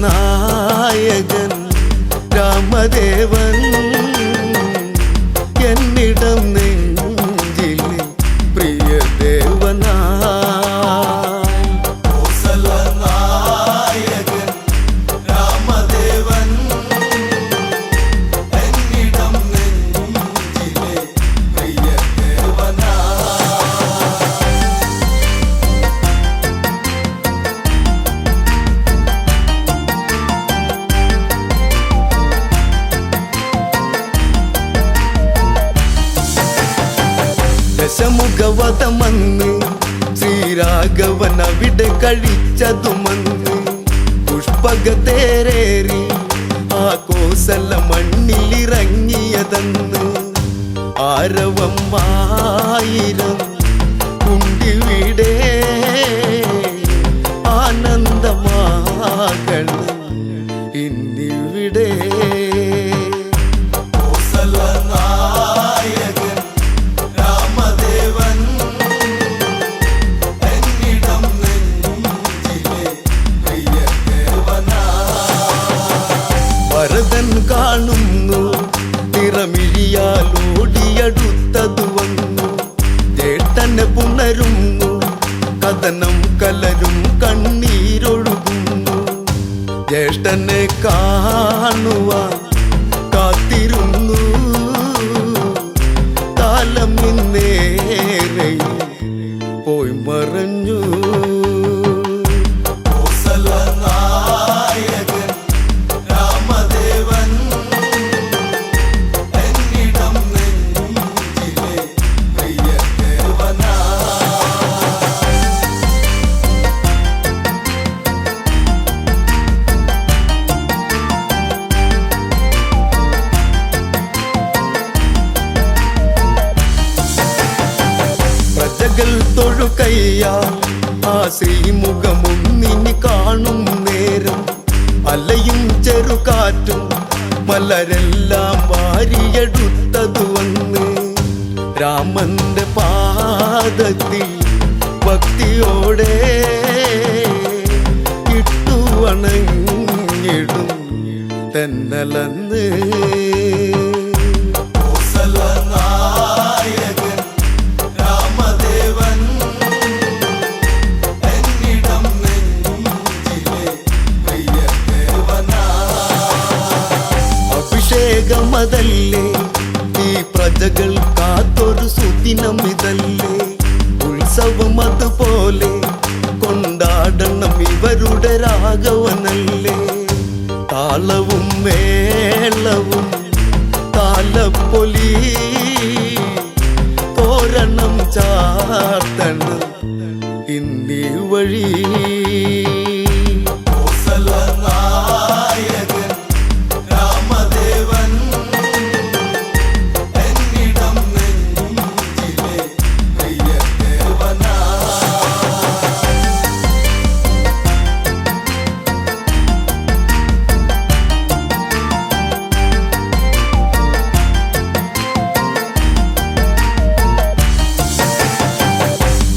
നായകൻ രാമദേവൻ എന്നിടം നെഞ്ചിൽ പ്രിയദേവനാ നായകൻ രാമദേവൻ എന്നിടം നെഞ്ചിലെ പ്രിയദേവനാ ദശമുഖവധമന്ന് ശ്രീരാഘവൻ അവിടെ കഴിച്ചതുമന്ന് പുഷ്പകതേരേറി ആ കോസല മണ്ണിലിറങ്ങിയതെന്ന് ആരവം ആയിരം കുണ്ടിവിടെ ആനന്ദമാകണം ഇന്നിവിടെ നായകൻ രാമദേവൻ എന്നിടം നെഞ്ചിലെ പ്രിയദേവനാ ഭരതൻ കാണുന്നു നിറമിഴിയാലോടിയടുത്തതു വന്നു ചേട്ടനെ പുണരുന്നു കഥനം കലരും കണ്ണീരൊഴുകുന്നു ജ്യേഷ്ഠനെ കാണുവാൻ കാത്തിരുന്നു കാലം ഇന്നേറെ പോയി മകൾ തൊഴുകയ്യാൽ ആ ശ്രീമുഖമൊന്നിനി കാണും നേരം അലയും ചെറുകാറ്റും മലരെല്ലാം വാരിയെടുത്തതു വന്ന് രാമന്റെ പാദത്തിൽ ഭക്തിയോടെ ഇട്ടു വണങ്ങിടും തെന്നലന്ന് കോസലനായകൻ രാമദേവൻ എന്നിടം നെഞ്ചിലെ പ്രിയദേവനാ. അഭിഷേകമതല്ലേ ഈ പ്രജകൾ കാത്തൊരു സുദിനം ഇതല്ലേ ഉത്സവം അതുപോലെ കൊണ്ടാടണം ഇവരുടെ രാഘവനല്ലേ താളവും മേളവും താലപ്പൊലി തോരണം ചാർത്തണം ഇന്ത്യ വഴി കോസലനായകൻ രാമദേവൻ എന്നിടം നെഞ്ചിലെ പ്രിയദേവനാ.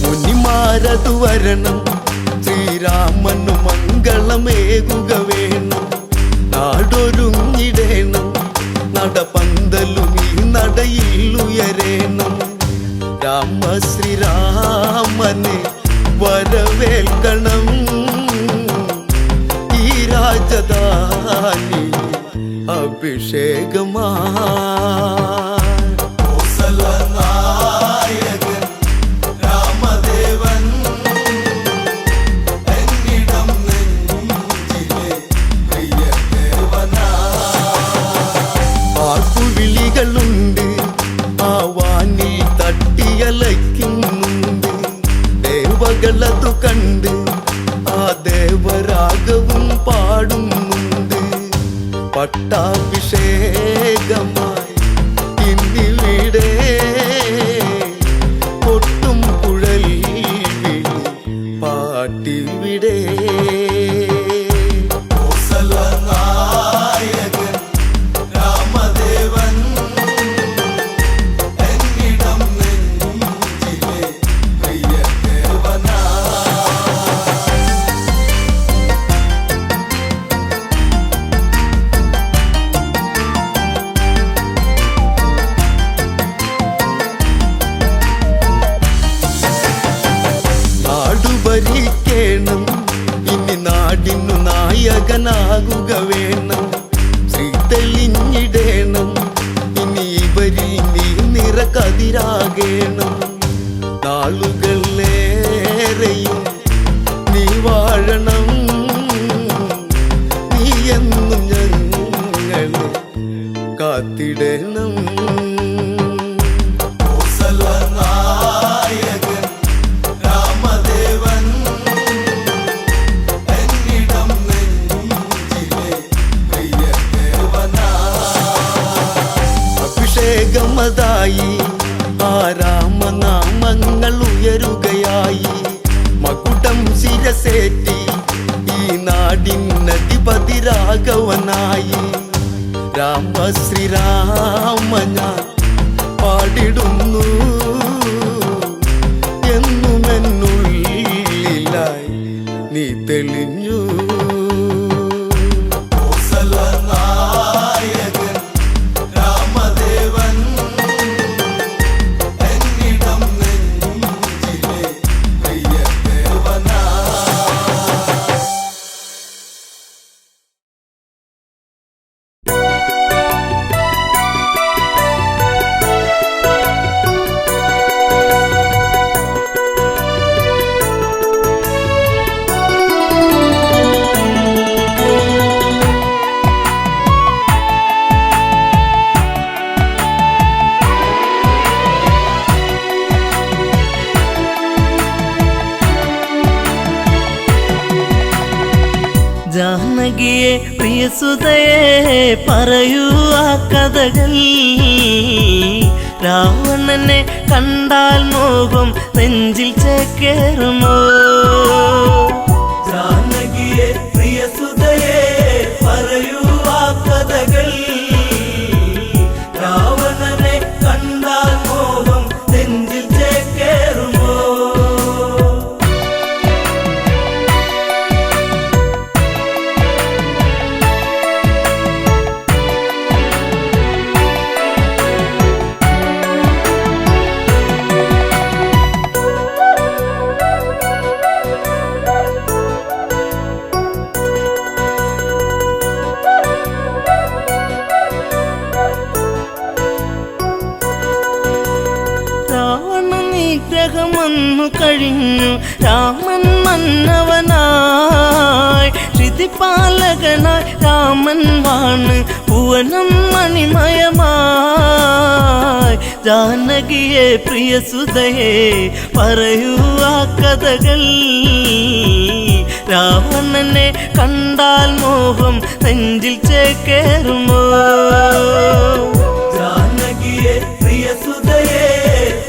മുനിമാരതു വരണം ശ്രീരാമനു മംഗളമേകുക വേണം നാടൊരുങ്ങിടേണം നടപന്തലും ഈ നടയിൽ ഉയരേണം രാമശ്രീരാമനെ വരവേൽക്കണം ഈ രാജധാനി അഭിഷേകമാ കോസലനായകൻ രാമദേവൻ എന്നിടം നെഞ്ചിലെ പ്രിയദേവനാ. ആർപ്പുവിളികളുണ്ട് ആ വാനിൽ തട്ടിയലയ്ക്കുന്നുണ്ട് ദേവകളതു കണ്ട് ആ ദേവരാഗവും പാടുന്നുണ്ട് പട്ടാഭിഷേകമായി ഇന്നിവിടെ കൊട്ടും കുഴൽ വിളി പാട്ടിവിടെ കോസലനായകൻ രാമദേവൻ എന്നിടം നെഞ്ചിലെ പ്രിയദേവനാ. നാടുഭരിക്കണം ഇനി നാടിനു നായകനാകുക വേണം ശ്രീ തെളിഞ്ഞിടേണം ഇനി ഇവരിൽ നീ നിറകതിരാകേണം നാളുകളേറെയും നീ വാഴണം നീ എന്നും ഞങ്ങളെ കാത്തിടണം കോസലനായകൻ രാമദേവൻ എന്നിടം നെഞ്ചിലെ പ്രിയദേവനാ. അഭിഷേകമതായി ആ രാമനാമങ്ങൾ ഉയരുകയായി മകുടം ശിരസേറ്റി ഈ നാടിനധിപതി രാഘവനായി രാമശ്രീരാമ ഞാൻ പാടിടുന്നു എന്നുമെന്നുള്ളിലായി നീ തെളിഞ്ഞു കോസലനായകൻ രാമദേവൻ എന്നിടം നെഞ്ചിലെ പ്രിയദേവനാ. ജാനകിയെ പ്രിയസുതയെ പറയൂ ആ കഥകൾ രാവണനെ കണ്ടാൽ മോഹം നെഞ്ചിൽ ചേക്കേറുമോ? ജാനകിയെ പ്രിയ സുതയെ പറയൂ ആ കഥകൾ. രാവണനെ കണ്ടാൽ മോഹം നെഞ്ചിൽ ചേക്കേറുമോ? രാവണ നിഗ്രഹമൊന്നു കഴിഞ്ഞു രാമൻ മന്നവനായി. ശ്രുതിപാലകനായി രാമൻ വാണ് ഭുവനം മണിമയമായി. ജാനകിയെ പ്രിയ സുതയെ പറയൂ ആ കഥകൾ. രാവണനെ കണ്ടാൽ മോഹം നെഞ്ചിൽ ചേക്കേറുമോ? ജാനകിയെ പ്രിയ സുതയെ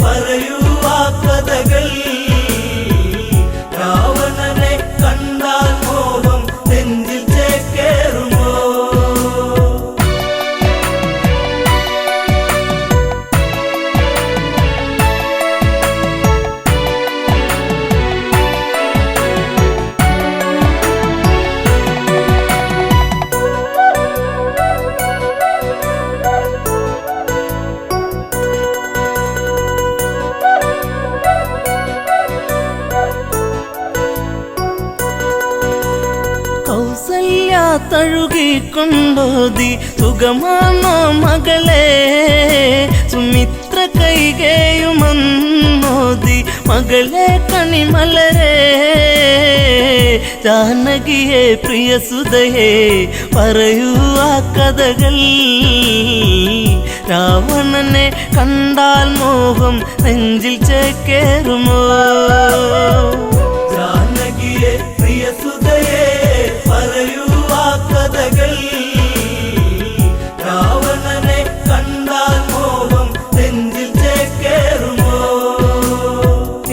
പറയൂ ആ കഥകൾ. രാവണനെ കണ്ടാൽ മോഹം നെഞ്ചിൽ ചേക്കേറുമോ? കൗസല്യ തഴുകിക്കൊണ്ടോതി സുഖമാണോ മകളെ? സുമിത്ര കൈകേയുമന്നോതി മകളെ കണിമലരെ. ജാനകിയെ പ്രിയ സുതയെ പറയൂ ആ കഥകൾ. രാവണനെ കണ്ടാൽ മോഹം നെഞ്ചിൽ ചേക്കേറുമോ? ജാനകിയെ പ്രിയ സുതയെ പറയൂ ആ കഥകൾ. രാവണനെ കണ്ടാൽ മോഹം നെഞ്ചിൽ ചേക്കേറുമോ?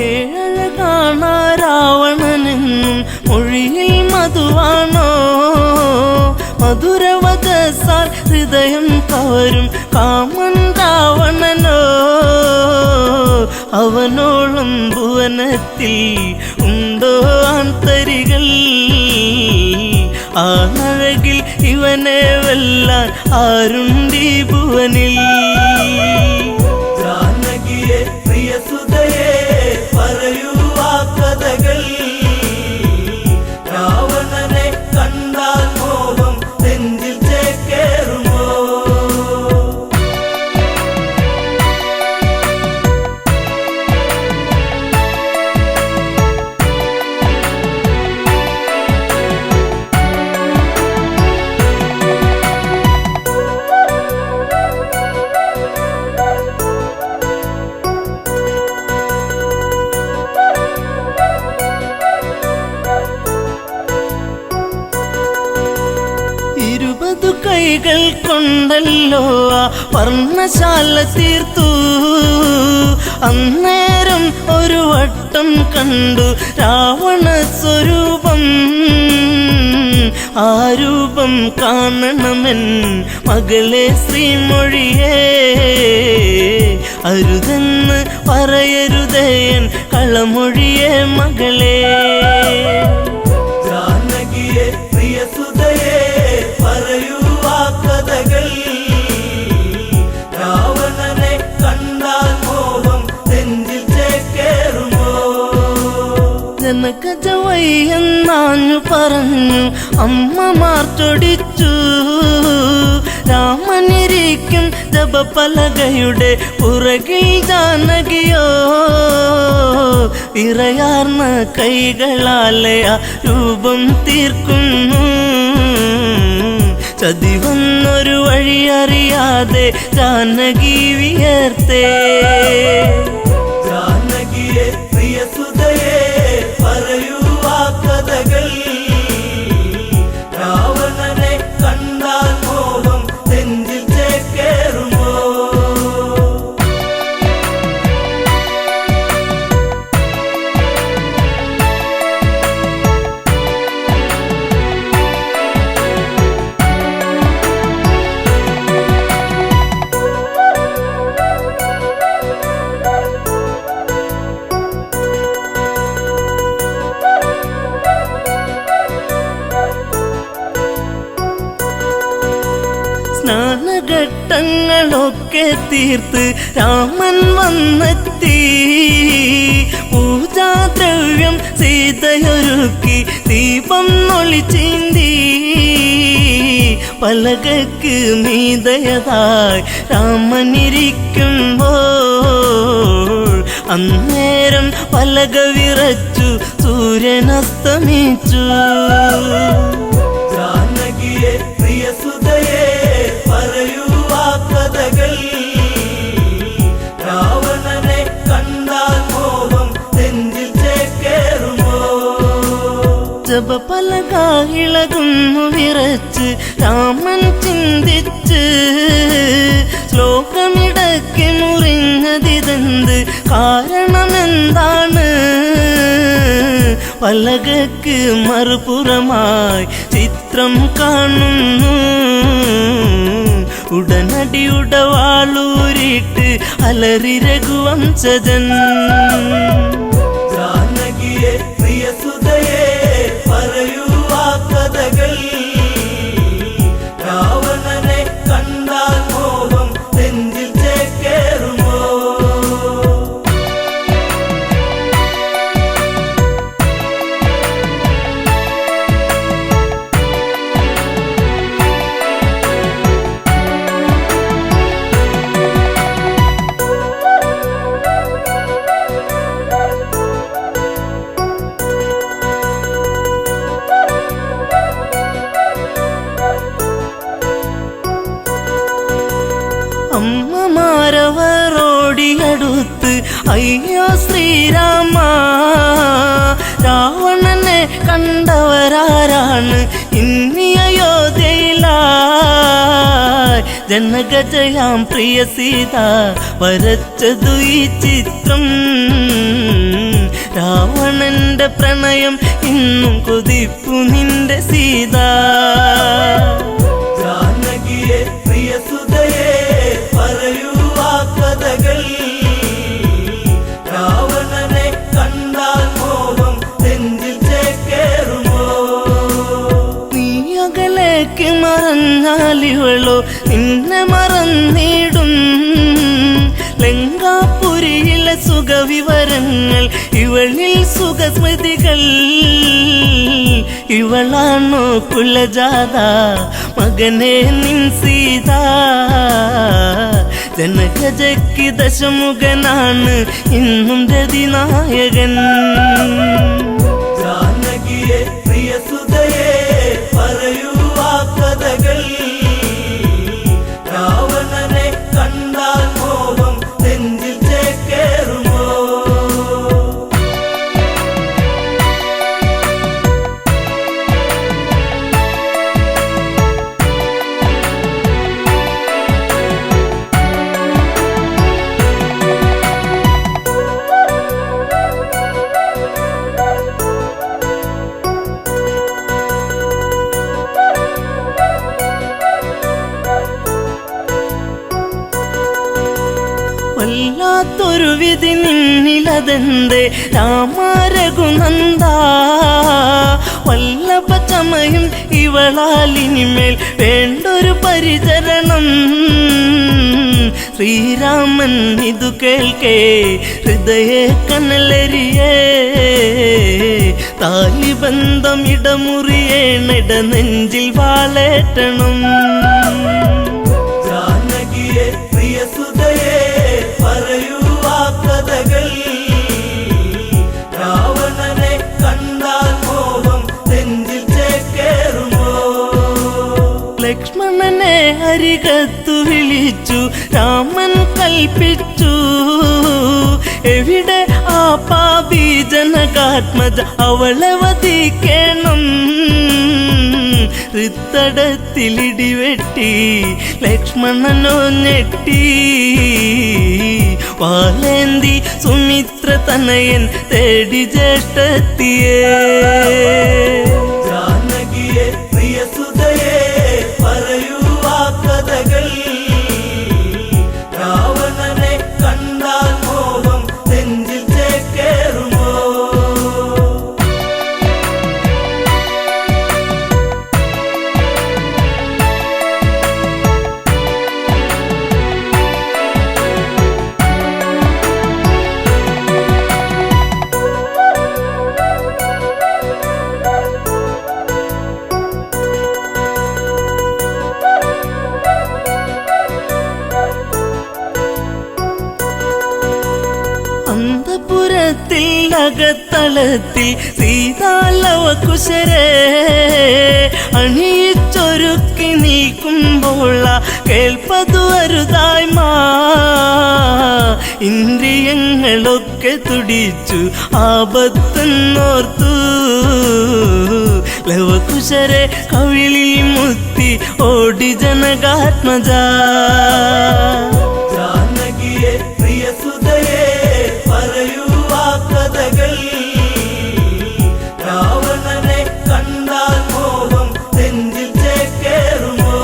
ഏഴഴ കാണാ രാവണനെന്നും മൊഴിയിൽ മധുവാണോ? മധുരവദസാൽ ഹൃദയം കവരും കാമൻ രാവണനോ? അവനോളം ഭുവനത്തിൽ ഉണ്ടോ ആന്തരികൾ? ആണഴകിൽ ഇവനെ വെല്ലാൻ ആരുണ്ടീ ഭുവനിൽ? ജാനകിയെ പ്രിയ സുതയെ പറയൂ ആ കഥകൾ. രാവണനെ കണ്ടാൽ മോഹം നെഞ്ചിൽ ചേക്കേറുമോ? കൈകൾ കൊണ്ടല്ലോ ആ വർണ്ണശാല തീർത്തു. അന്നേരം ഒരു വട്ടം കണ്ടു രാവണ സ്വരൂപം. ആ രൂപം കാണണമെൻ മകളെ ശ്രീമൊഴിയേ. അരുതെന്ന് പറയരുതേൻ കളമൊഴിയേ മകളെ. ജാനകിയെ പ്രിയ സുതയെ പറയൂ ആ കഥകൾ. രാവണനെ കണ്ടാൽ മോഹം നെഞ്ചിൽ ചേക്കേറുമോ? ജനകജവയ്യെന്നാഞ്ഞു പറഞ്ഞു അമ്മമാർ ചൊടിച്ചു. രാമനിരിക്കും ജപപലകയുടെ പുറകിൽ ജാനകിയോ. വിറയാർന്ന കൈകളാലെ ആ രൂപം തീർക്കുന്നു. ചതിവന്നൊരു വഴിയറിയാതെ ജാനകി വിയർത്തേ. ജാനകിയെ പ്രിയ സുതയെ പറയൂ ആ കഥകൾ. രാവണനെ കണ്ടാൽ മോഹം നെഞ്ചിൽ ചേക്കേറുമോ? ഘട്ടങ്ങളൊക്കെ തീർത്ത് രാമൻ വന്നെത്തി. പൂജാദ്രവ്യം സീതയൊരുക്കി ദീപം ഒളിച്ചീന്തി. പലകക്ക് മീതയതായി രാമനിരിക്കുമ്പോൾ അന്നേരം പലക വിറച്ചു സൂര്യനസ്തമിച്ചു. ജാനകിയെ പ്രിയസുതയെ പറയൂ ആ കഥകൾ. രാവണനെ കണ്ടാൽ മോഹം നെഞ്ചിൽ ചേക്കേറുമോ? ജപപലക ഇളകുന്നു വിറച്ച് രാമൻ ചിന്തിച്ച്. ശ്ലോകമിടയ്ക്ക് മുറിഞ്ഞതിതെന്ത് കാരണമെന്താണ്? പലകക്ക് മറുപുറമായി ചിത്രം കാണുന്നു. ഉടനടി ഉടവാളൂരിട്ട് അലറി രഘുവംശജൻ. ജാനകിയെ പ്രിയസുതയെ പറയൂ ആ കഥകൾ. രാവണനെ കണ്ടാൽ മോഹം നെഞ്ചിൽ ചേക്കേറുമോ? അമ്മമാരവരോടിയടുത്ത് അയ്യോ ശ്രീരാമ, രാവണനെ കണ്ടവരാരാണ് ഇന്നി അയോധ്യയിലായി? ജനകജയാം പ്രിയ സീത വരച്ചതു ഈ ചിത്രം. രാവണന്റെ പ്രണയം ഇന്നും കൊതിപ്പു നിന്റെ സീത. ജാനകിയെ പ്രിയസുതയെ പറയൂ ആ കഥകൾ. രാവണനെ കണ്ടാൽ മോഹം നെഞ്ചിൽ ചേക്കേറുമോ? നീ അകലേക്ക് മറഞ്ഞാലിവളോ നിന്നെ മറന്നിടും. ലങ്കാപുരിയിലെ സുഖവിവരങ്ങൾ ഇവളിൽ സുഖസ്മൃതികൾ. ഇവളാണോ കുലജാത മകനെ നിൻ സീത? ജനകജയ്ക്ക് ദശമുഖനാണ് ഇന്നും രതിനായകൻ. ജാനകിയെ പ്രിയസുതയെ പറയൂ ആ കഥകൾ. രാവണനെ കണ്ടാൽ മോഹം നെഞ്ചിൽ ചേക്കേറുമോ? വല്ലാത്തൊരു വിധി നിന്നിലതെന്തേ രാമ രഘുനന്ദ? വല്ലഭ ചമയും ഇവളാലിനിമേൽ വേണ്ടൊരു പരിചരണം. ശ്രീരാമൻ ഇതു കേൾക്കേ ഹൃദയ കനലരിയേ. താലിബന്ധം ഇടമുറിയേണിട നെഞ്ചിൽ വാളേറ്റണം. ജാനകിയെ പ്രിയസുതയെ പറയൂ ആ കഥകൾ. രാവണനെ കണ്ടാൽ മോഹം നെഞ്ചിൽ ചേക്കേറുമോ? ലക്ഷ്മണനെ അരികത്തു വിളിച്ചു രാമൻ കൽപ്പിച്ചു. എവിടെ ആ പാപി ജനകാത്മജ, അവളെ വധിക്കണം. ഹൃത്തടത്തിലിടിവെട്ടി ലക്ഷ്മണനോ ഞെട്ടി. വാലേന്തി സുമിത്ര തനയൻ തേടി ജ്യേഷ്ഠത്തിയേ. ജാനകിയെ പ്രിയസുതയെ പറയൂ ആ കഥകൾ. രാവണനെ കണ്ടാൽ മോഹം നെഞ്ചിൽ ചേക്കേറുമോ? അന്തരത്തിൽ അകത്തളത്തിൽ സീതാലവകുശരെ അണിയിച്ചൊരുക്കി നിൽക്കുമ്പോൾ കേൾപ്പതു അരുതായ്മ ഇന്ദ്രിയങ്ങളൊക്കെ തുടിച്ചു ആപത്തെന്നോർത്തു ലവകുശരെ കവിളിൽ മുത്തി ഓടി ജനകാത്മജ ജാനകിയെ പ്രിയ സുതയെ പറയൂ ആ കഥകൾ രാവണനെ കണ്ടാൽ മോഹം നെഞ്ചിൽ ചേക്കേറുമോ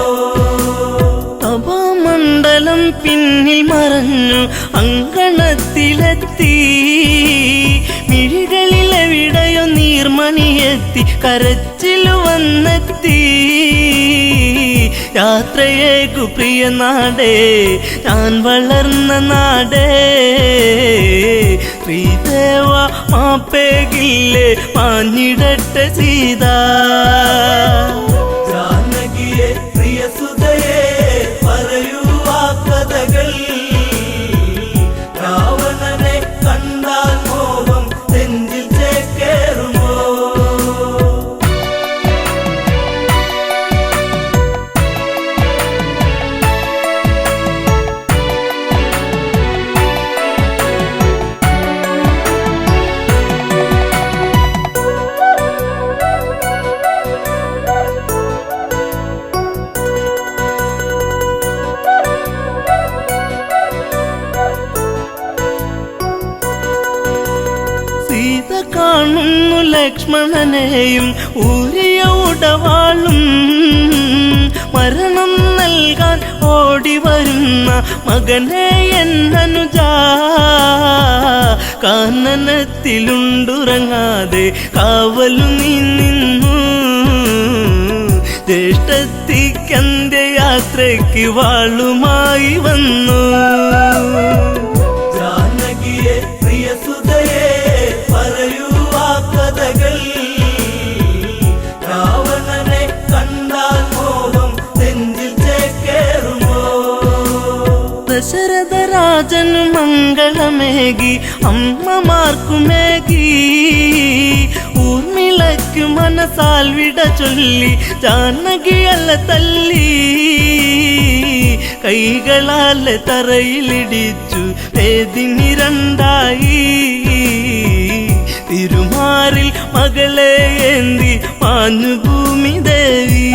തപോമണ്ഡലം പിന്നിൽ മറഞ്ഞു അങ്കണത്തിലെത്തി മിഴികളിലെവിടെയോ നീർമണിയെത്തി കരച്ചിലു വന്നെത്തി യാത്രയേക്കു പ്രിയ നാടേ ഞാൻ വളർന്ന നാടേ ശ്രീദേവ മാപ്പേകില്ലേ മാഞ്ഞിടട്ടെ സീത ജാനകിയെ പ്രിയ സുതയെ പറയൂ ആ കഥകൾ രാവണനെ കണ്ടാൽ മോഹം നെഞ്ചിൽ ചേക്കേറുമോ സീത കാണുന്നു ലക്ഷ്മണനെയും ഊരിയ ഉടവാളും മരണം നൽകാൻ ഓടി വരുന്ന മകനെ എന്നനുജ കാനനത്തിലുണ്ടുറങ്ങാതെ കാവലു നീ നിന്നു ജ്യേഷ്ഠത്തിക്കന്റെ യാത്രയ്ക്ക് വാളുമായി വന്നു ജാനകിയെ പ്രിയ സുതയെ പറയൂ ആ കഥകൾ രാവണനെ കണ്ടാൽ മോഹം നെഞ്ചിൽ ചേക്കേറുമോ ദശരഥ രാജനു മംഗളമേകി അമ്മമാർക്കുമേകി ഊർമിളയ്ക്കു മനസാൽ വിട ചൊല്ലി ജാനകിയല്ല തല്ലി കൈകളാലെ തറയിലിടിച്ചു വേദിനി രണ്ടായി തിരുമാറിൽ മകളെ ഏന്തി മാഞ്ഞു ഭൂമി ദേവി